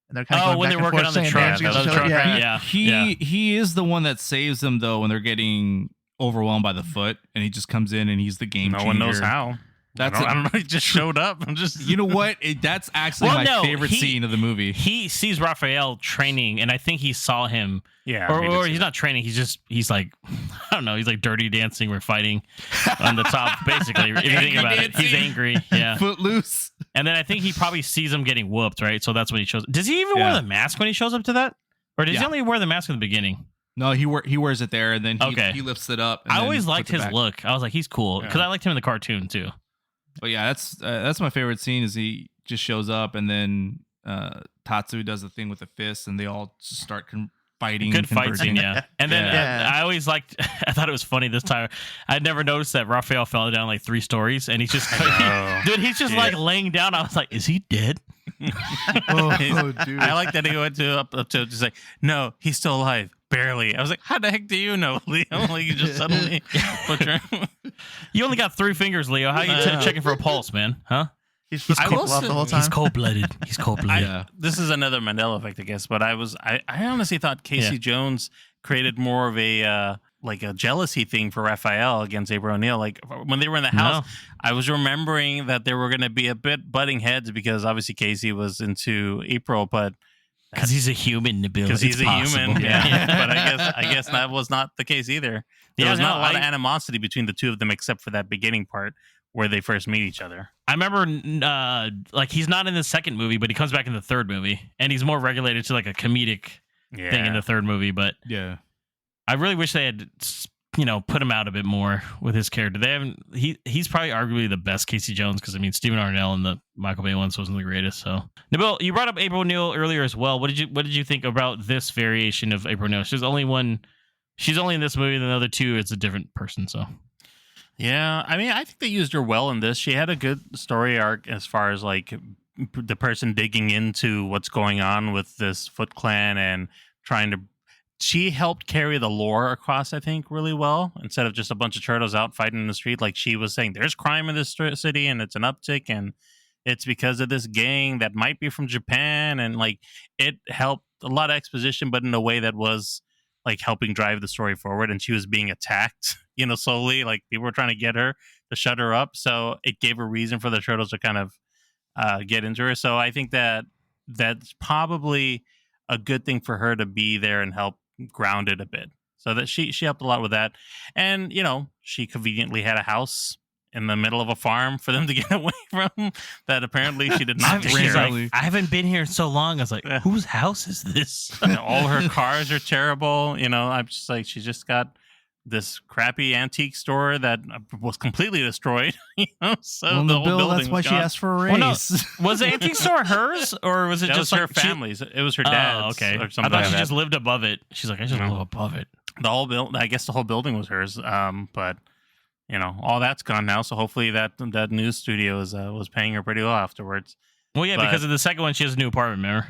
And they're kind of going when back they're and working forth on the saying truck. names against each other. Yeah. He is the one that saves them though when they're getting overwhelmed by the foot, and he just comes in and he's the game changer. No one knows how. I don't know. He just showed up. I'm just. You know what? That's actually my favorite scene of the movie. He sees Raphael training, and I think he saw him. Yeah. Or he's not training. He's like, I don't know. He's like dirty dancing. We're fighting on the top, basically. If you think about it, he's angry. Yeah. Footloose. And then I think he probably sees him getting whooped, right? So that's when he shows. Does he even wear the mask when he shows up to that, or does he only wear the mask in the beginning? No, he wears it there, and then he lifts it up. And I always liked his look. I was like, he's cool because I liked him in the cartoon too. But yeah, that's my favorite scene. Is he just shows up, and then Tatsu does the thing with the fists, and they all just start fighting. Good fight converging. scene, yeah. And then Yeah. I always liked. I thought it was funny this time. I'd never noticed that Raphael fell down like 3 stories, and he's just, dude, he's just like laying down. I was like, is he dead? Oh, dude. I like that he went up to just like, no, he's still alive. Barely. I was like, how the heck do you know, Leo? Like, you just suddenly put your... You only got 3 fingers, Leo. How you checking for a pulse, man? Huh? He's just I cold will off say- the whole time. He's cold blooded. He's cold blooded. Yeah. This is another Mandela effect, I guess, but I honestly thought Casey Jones created more of a like a jealousy thing for Raphael against April O'Neil. Like when they were in the house, I was remembering that there were going to be a bit butting heads because obviously Casey was into April, but Because he's a human, Nabil. because he's It's a possible. human, yeah. But I guess that was not the case either. There Yeah, was not no, a lot of animosity between the two of them, except for that beginning part where they first meet each other. I remember, like, he's not in the second movie, but he comes back in the third movie, and he's more regulated to like a comedic Yeah, thing in the third movie. But Yeah. I really wish they had, put him out a bit more with his character. They haven't. He's probably arguably the best Casey Jones because I mean Stephen Arnell in the Michael Bay ones wasn't the greatest. So Nabil, you brought up April O'Neil earlier as well. What did you think about this variation of April O'Neil? She's only in this movie. The other 2, it's a different person. So yeah. I mean, I think they used her well in this. She had a good story arc as far as like the person digging into what's going on with this Foot Clan and trying to. She helped carry the lore across, I think, really well. Instead of just a bunch of turtles out fighting in the street, like she was saying, there's crime in this city and it's an uptick, and it's because of this gang that might be from Japan, and like it helped a lot of exposition, but in a way that was like helping drive the story forward. And she was being attacked, slowly. Like people were trying to get her to shut her up, so it gave a reason for the turtles to kind of get into her. So I think that's probably a good thing for her to be there and help ground it a bit. So that she helped a lot with that. And, she conveniently had a house in the middle of a farm for them to get away from that apparently she did not She's share. like, I haven't been here in so long. I was like, whose house is this? All her cars are terrible. I'm just like, she just got this crappy antique store that was completely destroyed. So Well, the the whole bill, building that's why was she gone. asked for a Well, no. raise. Was the antique store hers, or was it That just was her like she- family's. It was her dad's. Oh, okay. Or I something thought like she that. just lived above it. She's like, I just No. live above it. The whole I guess the whole building was hers. But all that's gone now. So hopefully that news studio was paying her pretty well afterwards. Well, yeah, But- because of the second one, she has a new apartment. Remember?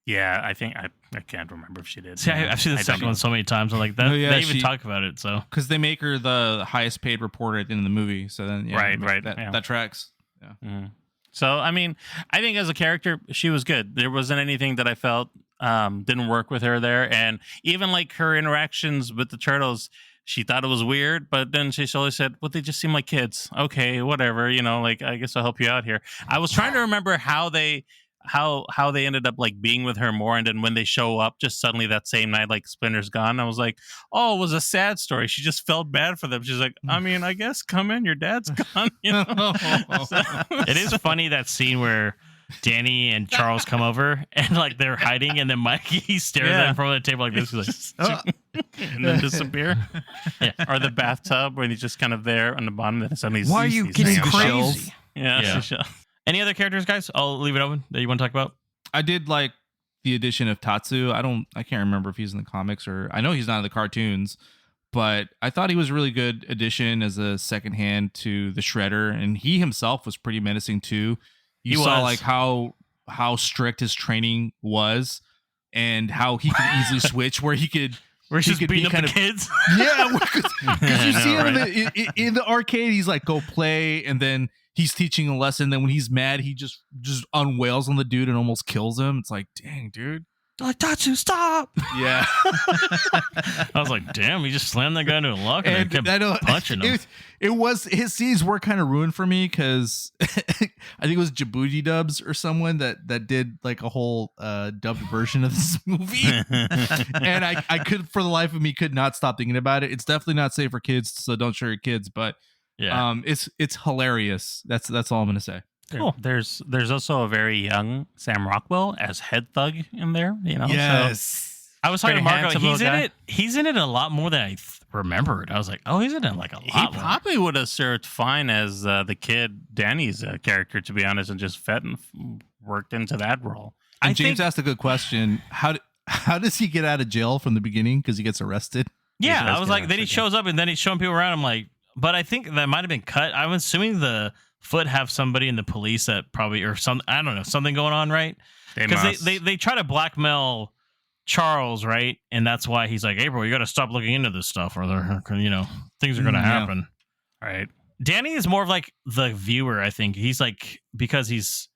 Yeah, I think I can't remember if she did. See, I've seen the I don't second know. one so many times. I'm like, that. No, yeah, they even she- talk about it. So Because they make her the highest paid reporter at the end of the movie. So then, yeah, Right, That, yeah. that tracks. Mhm. So I mean, I think as a character, she was good. There wasn't anything that I felt didn't work with her there, and even like her interactions with the turtles, she thought it was weird, but then she slowly said, "Well, they just seem like kids. Okay, whatever. Like I guess I'll help you out here." I was trying to remember how they ended up like being with her more, and then when they show up, just suddenly that same night, like Splinter's gone. I was like, "Oh, it was a sad story." She just felt bad for them. She's like, "I mean, I guess come in, your dad's gone." So- it is funny that scene where Danny and Charles come over and like they're hiding, and then Mikey stares at Yeah. them from the table like this. He's like, and then disappear. Yeah. Or the bathtub when he's just kind of there on the bottom, and then suddenly "Why are he's- you he's getting hanging out. crazy?" Yeah. Yeah. Sure. Any other characters, guys? I'll leave it open that you want to talk about. I did like the addition of Tatsu. I can't remember if he's in the comics or I know he's not in the cartoons, but I thought he was a really good addition as a second hand to the Shredder, and he himself was pretty menacing too. You He saw was. like how strict his training was and how he could easily switch where he could We're he just could be beating up kind the of- kids. yeah, because you I see know, him right? in the arcade, he's like, go play, and then he's teaching a lesson. Then when he's mad, he just unwails on the dude and almost kills him. It's like, dang, dude. They're like, Tatsu, stop! Yeah, I was like, damn, he just slammed that guy into a locker and kept I know punching him. It was his scenes were kind of ruined for me because I think it was Djibouti Dubs or someone that did like a whole dubbed version of this movie, and I could for the life of me could not stop thinking about it. It's definitely not safe for kids, so don't show your kids. But Yeah. it's hilarious. That's all I'm gonna say. Cool. There's also a very young Sam Rockwell as head thug in there. So I was talking to Very Marco. handsome He's little in guy. it. He's in it a lot more than I remembered. I was like, oh, he's in it like a he lot more. probably would have served fine as the kid Danny's character, to be honest, and just worked into that role. And I James think- asked a good question. How does he get out of jail from the beginning? Because he gets arrested. Yeah, does I was get like, then he arrested, shows up and then he's showing people around. I'm like, but I think that might have been cut. I'm assuming the Foot have somebody in the police that probably, or some, I don't know, something going on, right? They Because must. they try to blackmail Charles, right? And that's why he's like, April, you got to stop looking into this stuff, or things are going to Yeah. happen. right. Danny is more of like the viewer, I think. He's like, because he's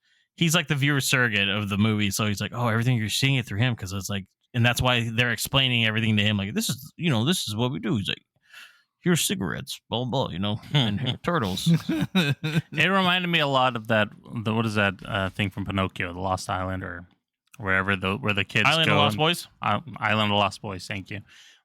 like the viewer surrogate of the movie, so he's like, oh, everything you're seeing it through him, because it's like, and that's why they're explaining everything to him, like, this is what we do. He's like, here's cigarettes, blah blah, and here turtles. It reminded me a lot of what is that thing from Pinocchio, the Lost Island, or wherever where the kids Island go of Lost and- Boys. Island of Lost Boys, thank you.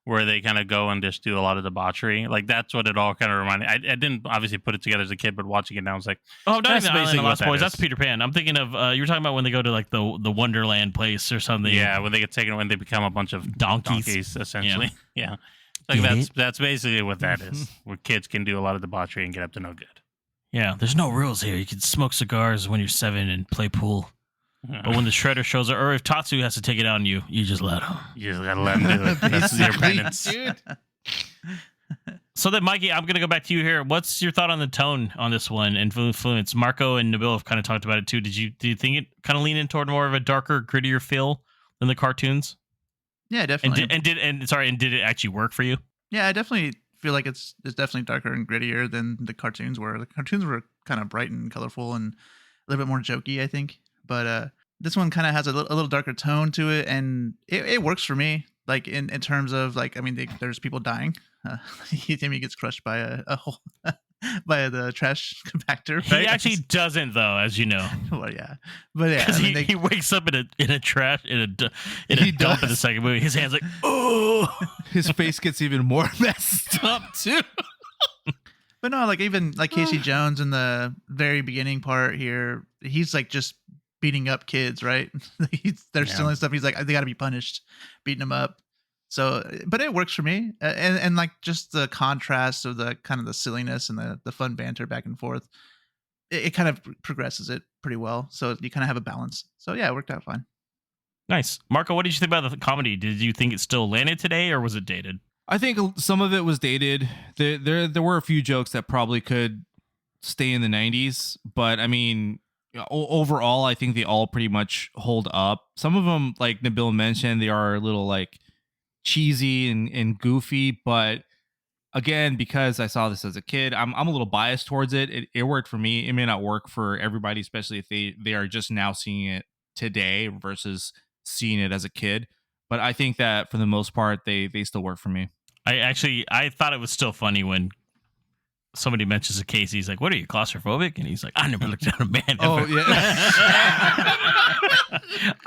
Where they kind of go and just do a lot of debauchery. Like, that's what it all kind of reminded. I didn't obviously put it together as a kid, but watching it now, I was like, Oh, not That's even Island basically of what Lost that Boys. is. That's Peter Pan. I'm thinking of you were talking about when they go to like the Wonderland place or something. yeah, when they get taken, when they become a bunch of Donkeys. essentially. Yeah. Like, Get that's basically what that is. Where kids can do a lot of debauchery and get up to no good. Yeah, there's no rules here. You can smoke cigars when you're 7 and play pool. But when the shredder shows up, or if Tatsu has to take it on you, you just let him. You just gotta let them do it. That's your penance. Dude. So then, Mikey, I'm going to go back to you here. What's your thought on the tone on this one and influence? Marco and Nabil have kind of talked about it too. Do you think it kind of lean in toward more of a darker, grittier feel than the cartoons? Yeah, And definitely. did it actually work for you? Yeah, I definitely feel like it's definitely darker and grittier than the cartoons were. The cartoons were kind of bright and colorful and a little bit more jokey, I think. But this one kind of has a little darker tone to it, and it works for me. Like in terms of like, I mean, there's people dying. Timmy gets crushed by a hole by the trash compactor. He right? actually doesn't, though, as you know, Well, yeah, but yeah, because I mean, he wakes up in a trash in a He dump in the does. second movie. His hands like, oh. His face gets even more messed up too. But no, like even like Casey Jones in the very beginning part here, he's like just beating up kids, right? They're Yeah. stealing stuff. He's like, they got to be punished, beating them up. So, but it works for me, and like just the contrast of the kind of the silliness and the fun banter back and forth, it kind of progresses it pretty well. So you kind of have a balance. So yeah, it worked out fine. Nice. Marco, what did you think about the comedy? Did you think it still landed today, or was it dated? I think some of it was dated. There were a few jokes that probably could stay in the 90s, but I mean, overall, I think they all pretty much hold up. Some of them, like Nabil mentioned, they are a little like cheesy and goofy, but again, because I saw this as a kid, I'm a little biased towards it. It worked for me. It may not work for everybody, especially if they are just now seeing it today versus seeing it as a kid. But I think that for the most part, they still work for me. I thought it was still funny when somebody mentions a case. He's like, "What are you, claustrophobic?" And he's like, "I never looked at a man." Oh, ever."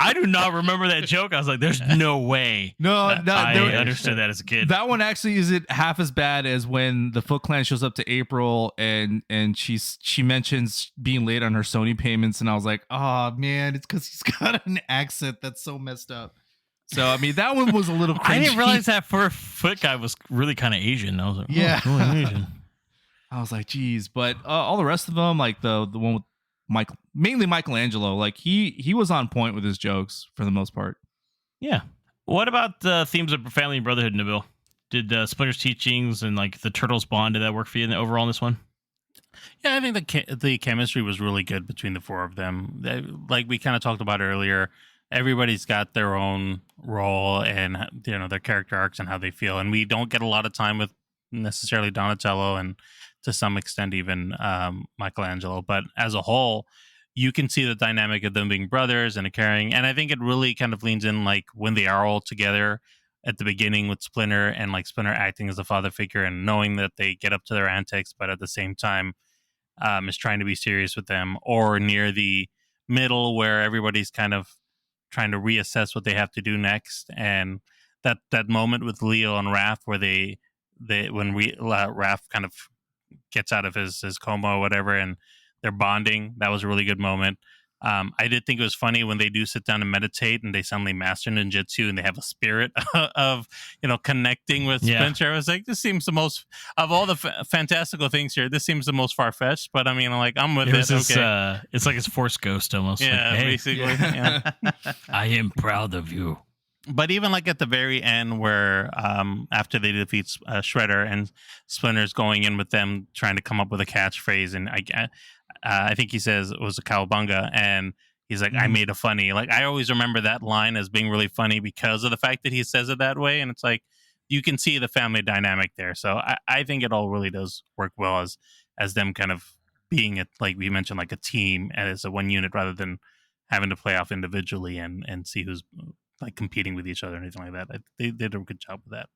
I do not remember that joke. I was like, "There's no way." No, I there- understood that as a kid. that one actually isn't half as bad as when the Foot Clan shows up to April and she mentions being late on her Sony payments, and I was like, oh man, it's because he's got an accent that's so messed up. So I mean, that one was a little cringy. I didn't realize that Foot guy was really kind of Asian. I was like, Yeah. "Oh, really Asian." I was like, geez, but all the rest of them, like the one with mainly Michelangelo, like he was on point with his jokes for the most part. Yeah. What about the themes of family and brotherhood, Nabil? Did Splinter's teachings and like the Turtles bond, did that work for you overall in this one? Yeah, I think the chemistry was really good between the four of them. Like we kind of talked about earlier, everybody's got their own role and their character arcs and how they feel, and we don't get a lot of time with necessarily Donatello and to some extent even Michelangelo. But as a whole, you can see the dynamic of them being brothers and a caring, and I think it really kind of leans in like when they are all together at the beginning with Splinter and like Splinter acting as a father figure and knowing that they get up to their antics, but at the same time is trying to be serious with them, or near the middle where everybody's kind of trying to reassess what they have to do next. And that moment with Leo and Raph where Raph kind of gets out of his coma or whatever and they're bonding, that was a really good moment. I did think it was funny when they do sit down and meditate and they suddenly master ninjutsu and they have a spirit of, connecting with Splinter. I was like, this seems the most, of all the fantastical things here, this seems the most far-fetched, but I mean, like, I'm with it. Okay. It's like his Force ghost almost. Yeah, like, hey, basically. Yeah. I am proud of you. But even like at the very end where after they defeat Shredder and Splinter's going in with them trying to come up with a catchphrase, and I think he says it was a cowabunga, and he's like, I made a funny. Like, I always remember that line as being really funny because of the fact that he says it that way, and it's like you can see the family dynamic there. So I think it all really does work well as them kind of being like we mentioned, like a team as a one unit rather than having to play off individually and see who's like competing with each other or anything like that. They did a good job with that.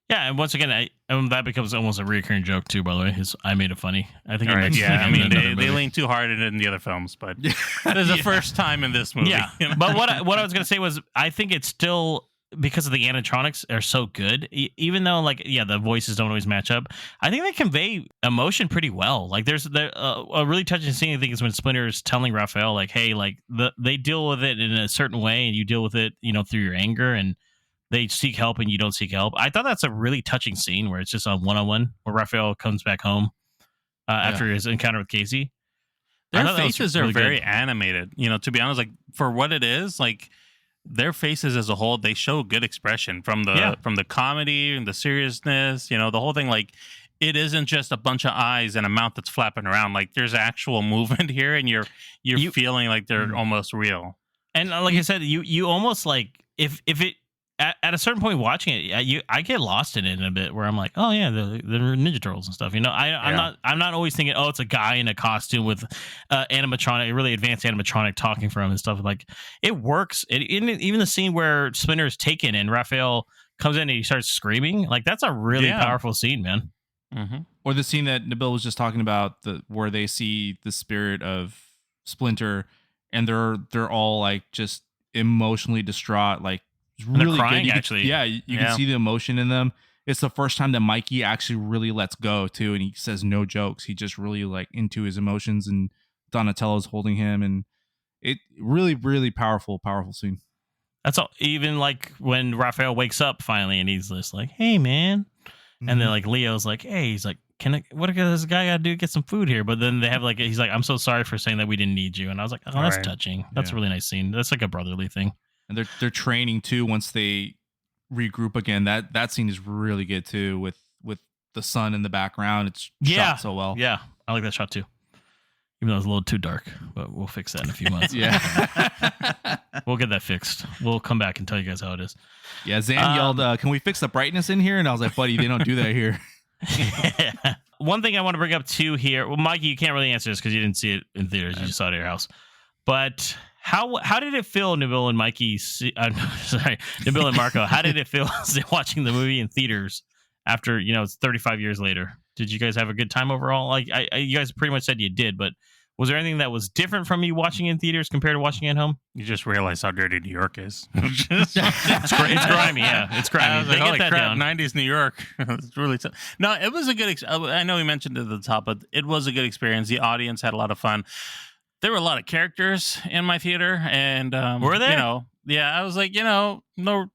Yeah, and once again, that becomes almost a recurring joke too. By the way, I made it funny. I think. Right, yeah, I mean they lean too hard in the other films, but that is the first time in this movie. Yeah, but what I was gonna say was I think it's still because of the animatronics are so good. Even though the voices don't always match up, I think they convey emotion pretty well. Like there's a really touching scene. I think is when Splinter is telling Raphael like, hey, like they deal with it in a certain way, and you deal with it, through your anger and. They seek help and you don't seek help. I thought that's a really touching scene where it's just a one-on-one where Raphael comes back home after his encounter with Casey. Their faces are very animated. To be honest, like for what it is, like their faces as a whole, they show good expression from the comedy and the seriousness. The whole thing. Like it isn't just a bunch of eyes and a mouth that's flapping around. Like there's actual movement here, and you're feeling like they're almost real. And like I said, you almost like if it. At a certain point watching it, I get lost in it a bit where I'm like, oh yeah, the Ninja Turtles and stuff. I'm not always thinking, oh, it's a guy in a costume with animatronic, really advanced animatronic talking for him and stuff. Like it works. Even the scene where Splinter is taken and Raphael comes in and he starts screaming, like that's a really powerful scene, man. Mm-hmm. Or the scene that Nabil was just talking about, where they see the spirit of Splinter and they're all like just emotionally distraught, like. Really crying, good. actually. You can see the emotion in them. It's the first time that Mikey actually really lets go too, and he says no jokes. He just really like into his emotions, and Donatello's holding him, and it really, really powerful scene. That's all. Even like when Raphael wakes up finally, and he's just like, "Hey, man," and then like Leo's like, "Hey," he's like, what does this guy got to do to get some food here? But then they have he's like, "I'm so sorry for saying that we didn't need you," and I was like, "Oh, that's touching. That's a really nice scene. That's like a brotherly thing." And they're training too once they regroup again. That scene is really good too with the sun in the background. It's shot so well. Yeah, I like that shot too. Even though it's a little too dark, but we'll fix that in a few months. We'll get that fixed. We'll come back and tell you guys how it is. Yeah, Zan yelled, "Can we fix the brightness in here?" And I was like, "Buddy, they don't do that here." One thing I want to bring up too here. Well, Mikey, you can't really answer this because you didn't see it in theaters. You just saw it at your house. But how did it feel, Nabil and Mikey? Nabil and Marco. How did it feel watching the movie in theaters after it's 35 years later? Did you guys have a good time overall? Like you guys pretty much said you did, but was there anything that was different from you watching in theaters compared to watching at home? You just realize how dirty New York is. It's grimy, yeah. It's grimy. They get get that down. 90s New York. It's really tough. No, it was a good. I know we mentioned it at the top, but it was a good experience. The audience had a lot of fun. There were a lot of characters in my theater, and were there? I was like, no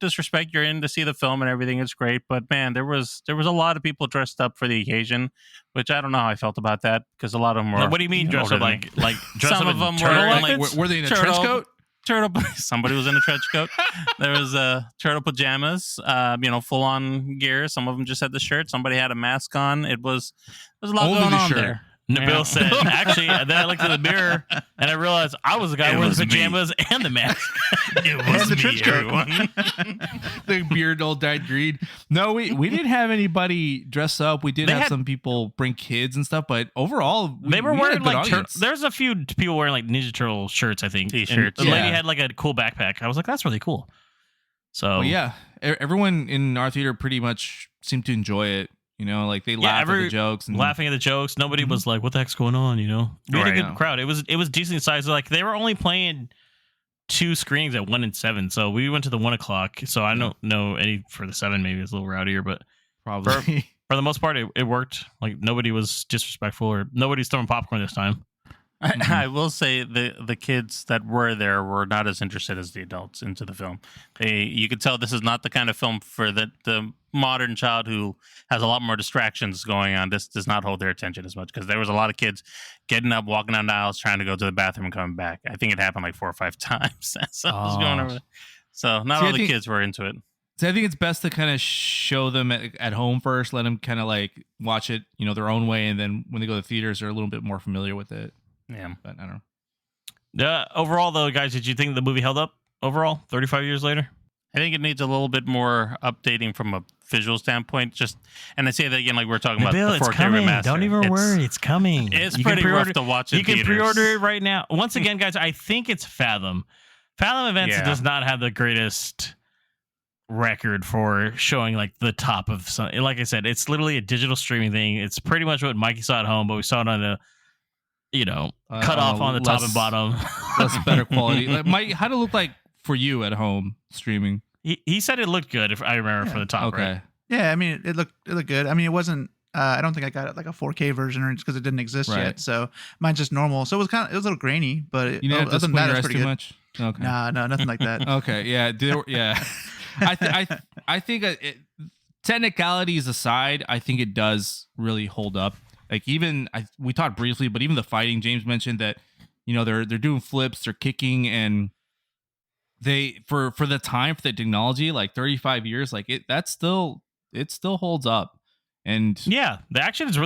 disrespect, you're in to see the film and everything. It's great, but man, there was a lot of people dressed up for the occasion, which I don't know how I felt about that because a lot of them were. What do you mean dressed up like dressed some up of them were they in a trench coat? Somebody was in a trench coat. There was turtle pajamas, full on gear. Some of them just had the shirt. Somebody had a mask on. There's a lot going on there. Nabil said, actually, then I looked in the mirror and I realized I was the guy wearing the pajamas and the mask. It was the me, trench coat. The beard all dyed green. No, we didn't have anybody dress up. We did have some people bring kids and stuff, but overall, they were wearing there's a few people wearing like Ninja Turtle shirts, I think. T-shirts. The lady had like a cool backpack. I was like, that's really cool. So everyone in our theater pretty much seemed to enjoy it. Like they laughed at the jokes. And laughing at the jokes. Nobody was like, what the heck's going on, We had a good crowd. It was decently sized. Like they were only playing 2 screenings at 1 and 7. So we went to the 1 o'clock. So I don't know any for the 7, maybe it's a little rowdier, but probably for the most part, it worked. Like nobody was disrespectful or nobody's throwing popcorn this time. I will say the kids that were there were not as interested as the adults into the film. You could tell this is not the kind of film for the modern child who has a lot more distractions going on. This does not hold their attention as much because there was a lot of kids getting up, walking down the aisles, trying to go to the bathroom and coming back. I think it happened like 4 or 5 times. So I was going over. So not all the kids were into it. So I think it's best to kind of show them at home first, let them kind of like watch it, their own way, and then when they go to the theaters, they're a little bit more familiar with it. Yeah, but I don't know. Overall, though, guys, did you think the movie held up overall 35 years later? I think it needs a little bit more updating from a visual standpoint. And I say that again, like we're talking about the 4K remaster. Don't even worry, it's coming. It's pretty rough to watch. You can pre-order it right now. Once again, guys, I think it's Fathom. Fathom Events does not have the greatest record for showing like the top of something. Like I said, it's literally a digital streaming thing. It's pretty much what Mikey saw at home, but we saw it on a cut off on the top and bottom. That's better quality. Like, Mike, how did it look like for you at home streaming? He said it looked good, if I remember from the top. Okay. Right? Yeah, I mean, it looked good. I mean, it wasn't. I don't think I got it like a 4K version, or just because it didn't exist yet. So mine's just normal. So it was a little grainy, but other than that, it's pretty good. Much? Okay. Nah, no, nothing like that. Okay, yeah, yeah. I think technicalities aside, I think it does really hold up. Like we talked briefly, but even the fighting, James mentioned that they're doing flips, they're kicking, and they for the time, for the technology, like 35 years, like it still holds up. And yeah, the action is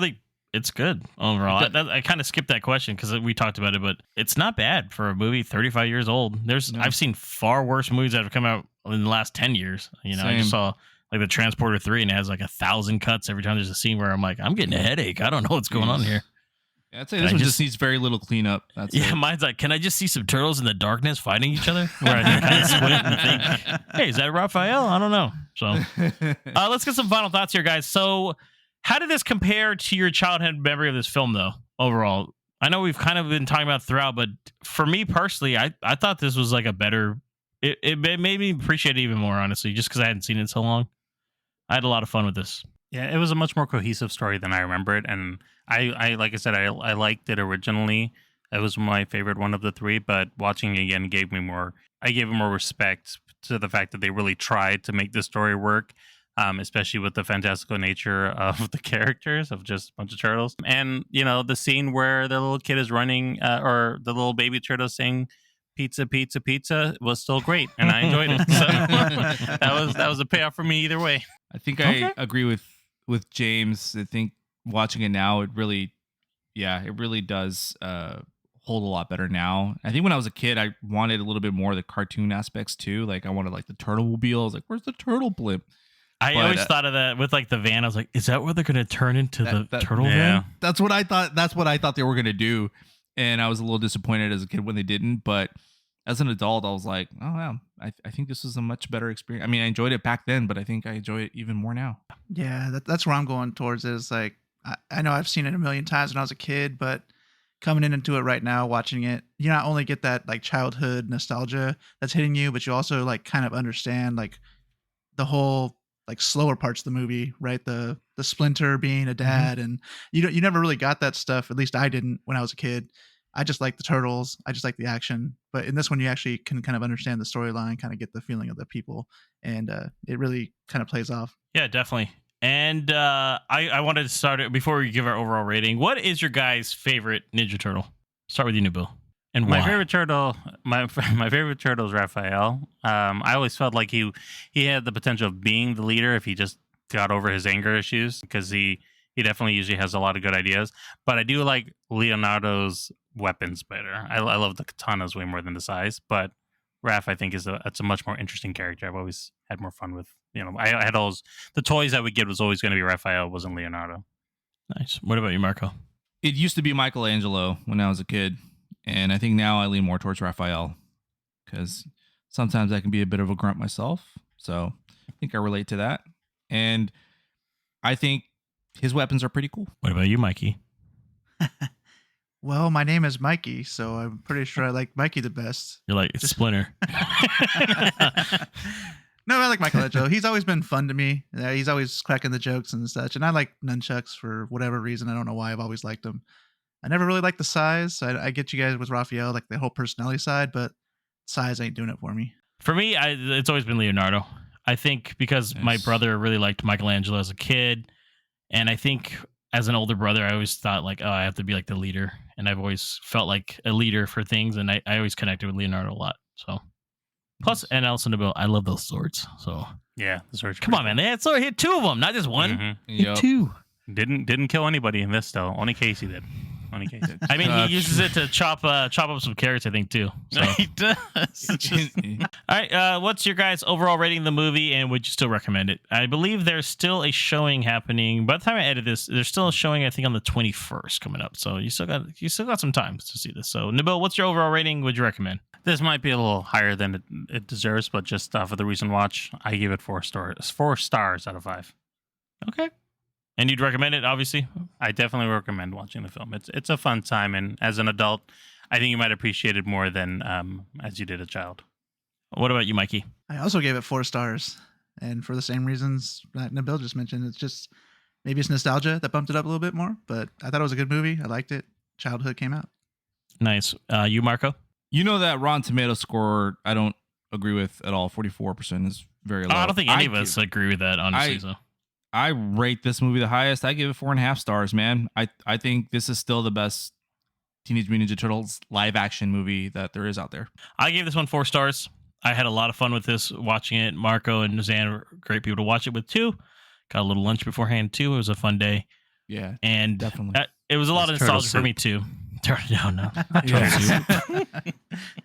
it's good overall. I kind of skipped that question because we talked about it, but it's not bad for a movie 35 years old. I've seen far worse movies that have come out in the last 10 years. I just saw like the Transporter 3, and it has like 1,000 cuts every time there's a scene where I'm like, I'm getting a headache. I don't know what's going on here. Yeah, I'd say this one just needs very little cleanup. Mine's like, can I just see some turtles in the darkness fighting each other? Where I can kind of squint and think, hey, is that Raphael? I don't know. So let's get some final thoughts here, guys. So how did this compare to your childhood memory of this film, though, overall? I know we've kind of been talking about it throughout, but for me personally, I thought this was like a better... It made me appreciate it even more, honestly, just because I hadn't seen it in so long. I had a lot of fun with this. Yeah, it was a much more cohesive story than I remember it, and I like I said, I liked it originally. It was my favorite one of the 3, but watching it again gave me more. I gave it more respect to the fact that they really tried to make the story work, especially with the fantastical nature of the characters of just a bunch of turtles, and the scene where the little kid is running, or the little baby turtle saying "pizza, pizza, pizza" was still great, and I enjoyed it. So that was a payoff for me either way. I think I agree with James. I think watching it now, it really does hold a lot better now. I think when I was a kid, I wanted a little bit more of the cartoon aspects too. Like I wanted like the Turtle-mobile. I was like, where's the turtle blimp? I always thought of that with like the van. I was like, is that where they're going to turn into the turtle van? That's what I thought. That's what I thought they were going to do. And I was a little disappointed as a kid when they didn't. But as an adult, I was like, oh, wow, I think this was a much better experience. I mean, I enjoyed it back then, but I think I enjoy it even more now. Yeah, that's where I'm going towards is like, I know I've seen it a million times when I was a kid, but coming into it right now, watching it, you not only get that like childhood nostalgia that's hitting you, but you also like kind of understand like the whole like slower parts of the movie, right? The Splinter being a dad, and you never really got that stuff. At least I didn't when I was a kid. I just like the turtles. I just like the action. But in this one, you actually can kind of understand the storyline, kind of get the feeling of the people, and it really kind of plays off. Yeah, definitely. And I wanted to start it before we give our overall rating. What is your guys' favorite Ninja Turtle? Start with you, Nubil. And my why? favorite turtle, my favorite turtle is Raphael. I always felt like he had the potential of being the leader if he just got over his anger issues, because he definitely usually has a lot of good ideas. But I do like Leonardo's weapons better. I love the katanas way more than the size. But Raph, I think, it's a much more interesting character. I've always had more fun with. I had the toys I would get was always going to be Raphael, wasn't Leonardo. Nice. What about you, Marco? It used to be Michelangelo when I was a kid. And I think now I lean more towards Raphael because sometimes I can be a bit of a grunt myself. So I think I relate to that. And I think his weapons are pretty cool. What about you, Mikey? Well, my name is Mikey, so I'm pretty sure I like Mikey the best. You're like, it's Splinter. No, I like Michelangelo. He's always been fun to me. He's always cracking the jokes and such. And I like nunchucks for whatever reason. I don't know why. I've always liked them. I never really liked the size. I get you guys with Raphael, like the whole personality side, but size ain't doing it for me. For me, it's always been Leonardo. I think because my brother really liked Michelangelo as a kid, and I think as an older brother, I always thought like, oh, I have to be like the leader, and I've always felt like a leader for things, and I always connected with Leonardo a lot. So, plus, and also Nabil, I love those swords. So Yeah, the swords. come on, man, they had sword. He had two of them, not just one. Mm-hmm. He had two. Didn't kill anybody in this though. Only Casey did. Only Casey did. I mean, he uses it to chop up some carrots, I think, too. So. He does. All right, what's your guys' overall rating of the movie, and would you still recommend it? I believe there's still a showing happening. By the time I edit this, there's still a showing, I think, on the 21st coming up. So you still got some time to see this. So Nabil, what's your overall rating? Would you recommend? This might be a little higher than it deserves, but just for the recent watch, I give it 4 stars. 4 stars out of 5. Okay. And you'd recommend it, obviously? I definitely recommend watching the film. It's a fun time, and as an adult, I think you might appreciate it more than as you did a child. What about you, Mikey? I also gave it 4 stars, and for the same reasons that Nabil just mentioned. It's just maybe it's nostalgia that bumped it up a little bit more, but I thought it was a good movie. I liked it. Childhood came out. Nice. You, Marco? You know that Rotten Tomato score I don't agree with at all. 44% is very low. I don't think any of us agree with that, honestly. I rate this movie the highest. I give it 4.5 stars, man. I think this is still the best Teenage Mutant Ninja Turtles live action movie that there is out there. I gave this one 4 stars. I had a lot of fun with this, watching it. Marco and Zan were great people to watch it with, too. Got a little lunch beforehand, too. It was a fun day. Yeah, and definitely. It was a lot of nostalgia for me, too. No.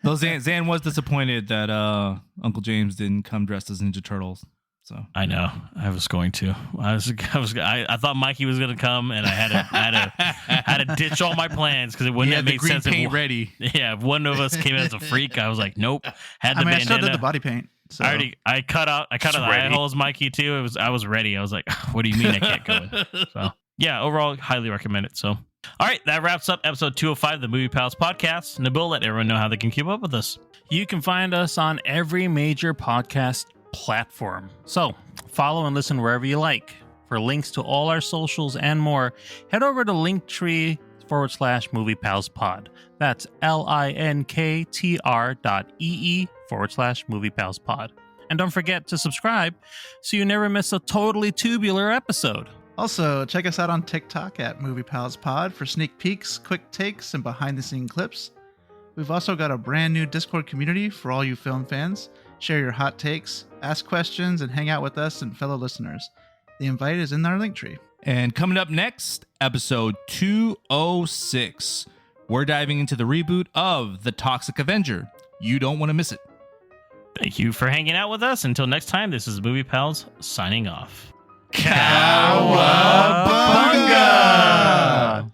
Though Zan was disappointed that Uncle James didn't come dressed as Ninja Turtles. So I know I was going to. I thought Mikey was going to come, and I had to ditch all my plans because it wouldn't have made sense. Paint ready. Yeah, if one of us came as a freak, I was like, nope. Had the bandana. I still did the body paint. So. I cut out the eye holes, Mikey too. I was ready. I was like, what do you mean I can't go in? So yeah, overall, highly recommend it. So all right, that wraps up episode 205 of the Movie Pals podcast. Nabil, let everyone know how they can keep up with us. You can find us on every major podcast platform. So follow and listen wherever you like. For links to all our socials and more, head over to linktree/moviepalspod. That's linktr.ee/moviepalspod. And don't forget to subscribe so you never miss a totally tubular episode. Also, check us out on TikTok at MoviePalsPod for sneak peeks, quick takes, and behind-the-scene clips. We've also got a brand new Discord community for all you film fans. Share your hot takes, ask questions, and hang out with us and fellow listeners. The invite is in our link tree. And coming up next, episode 206, we're diving into the reboot of The Toxic Avenger. You don't want to miss it. Thank you for hanging out with us. Until next time, this is Movie Pals signing off. Cowabunga!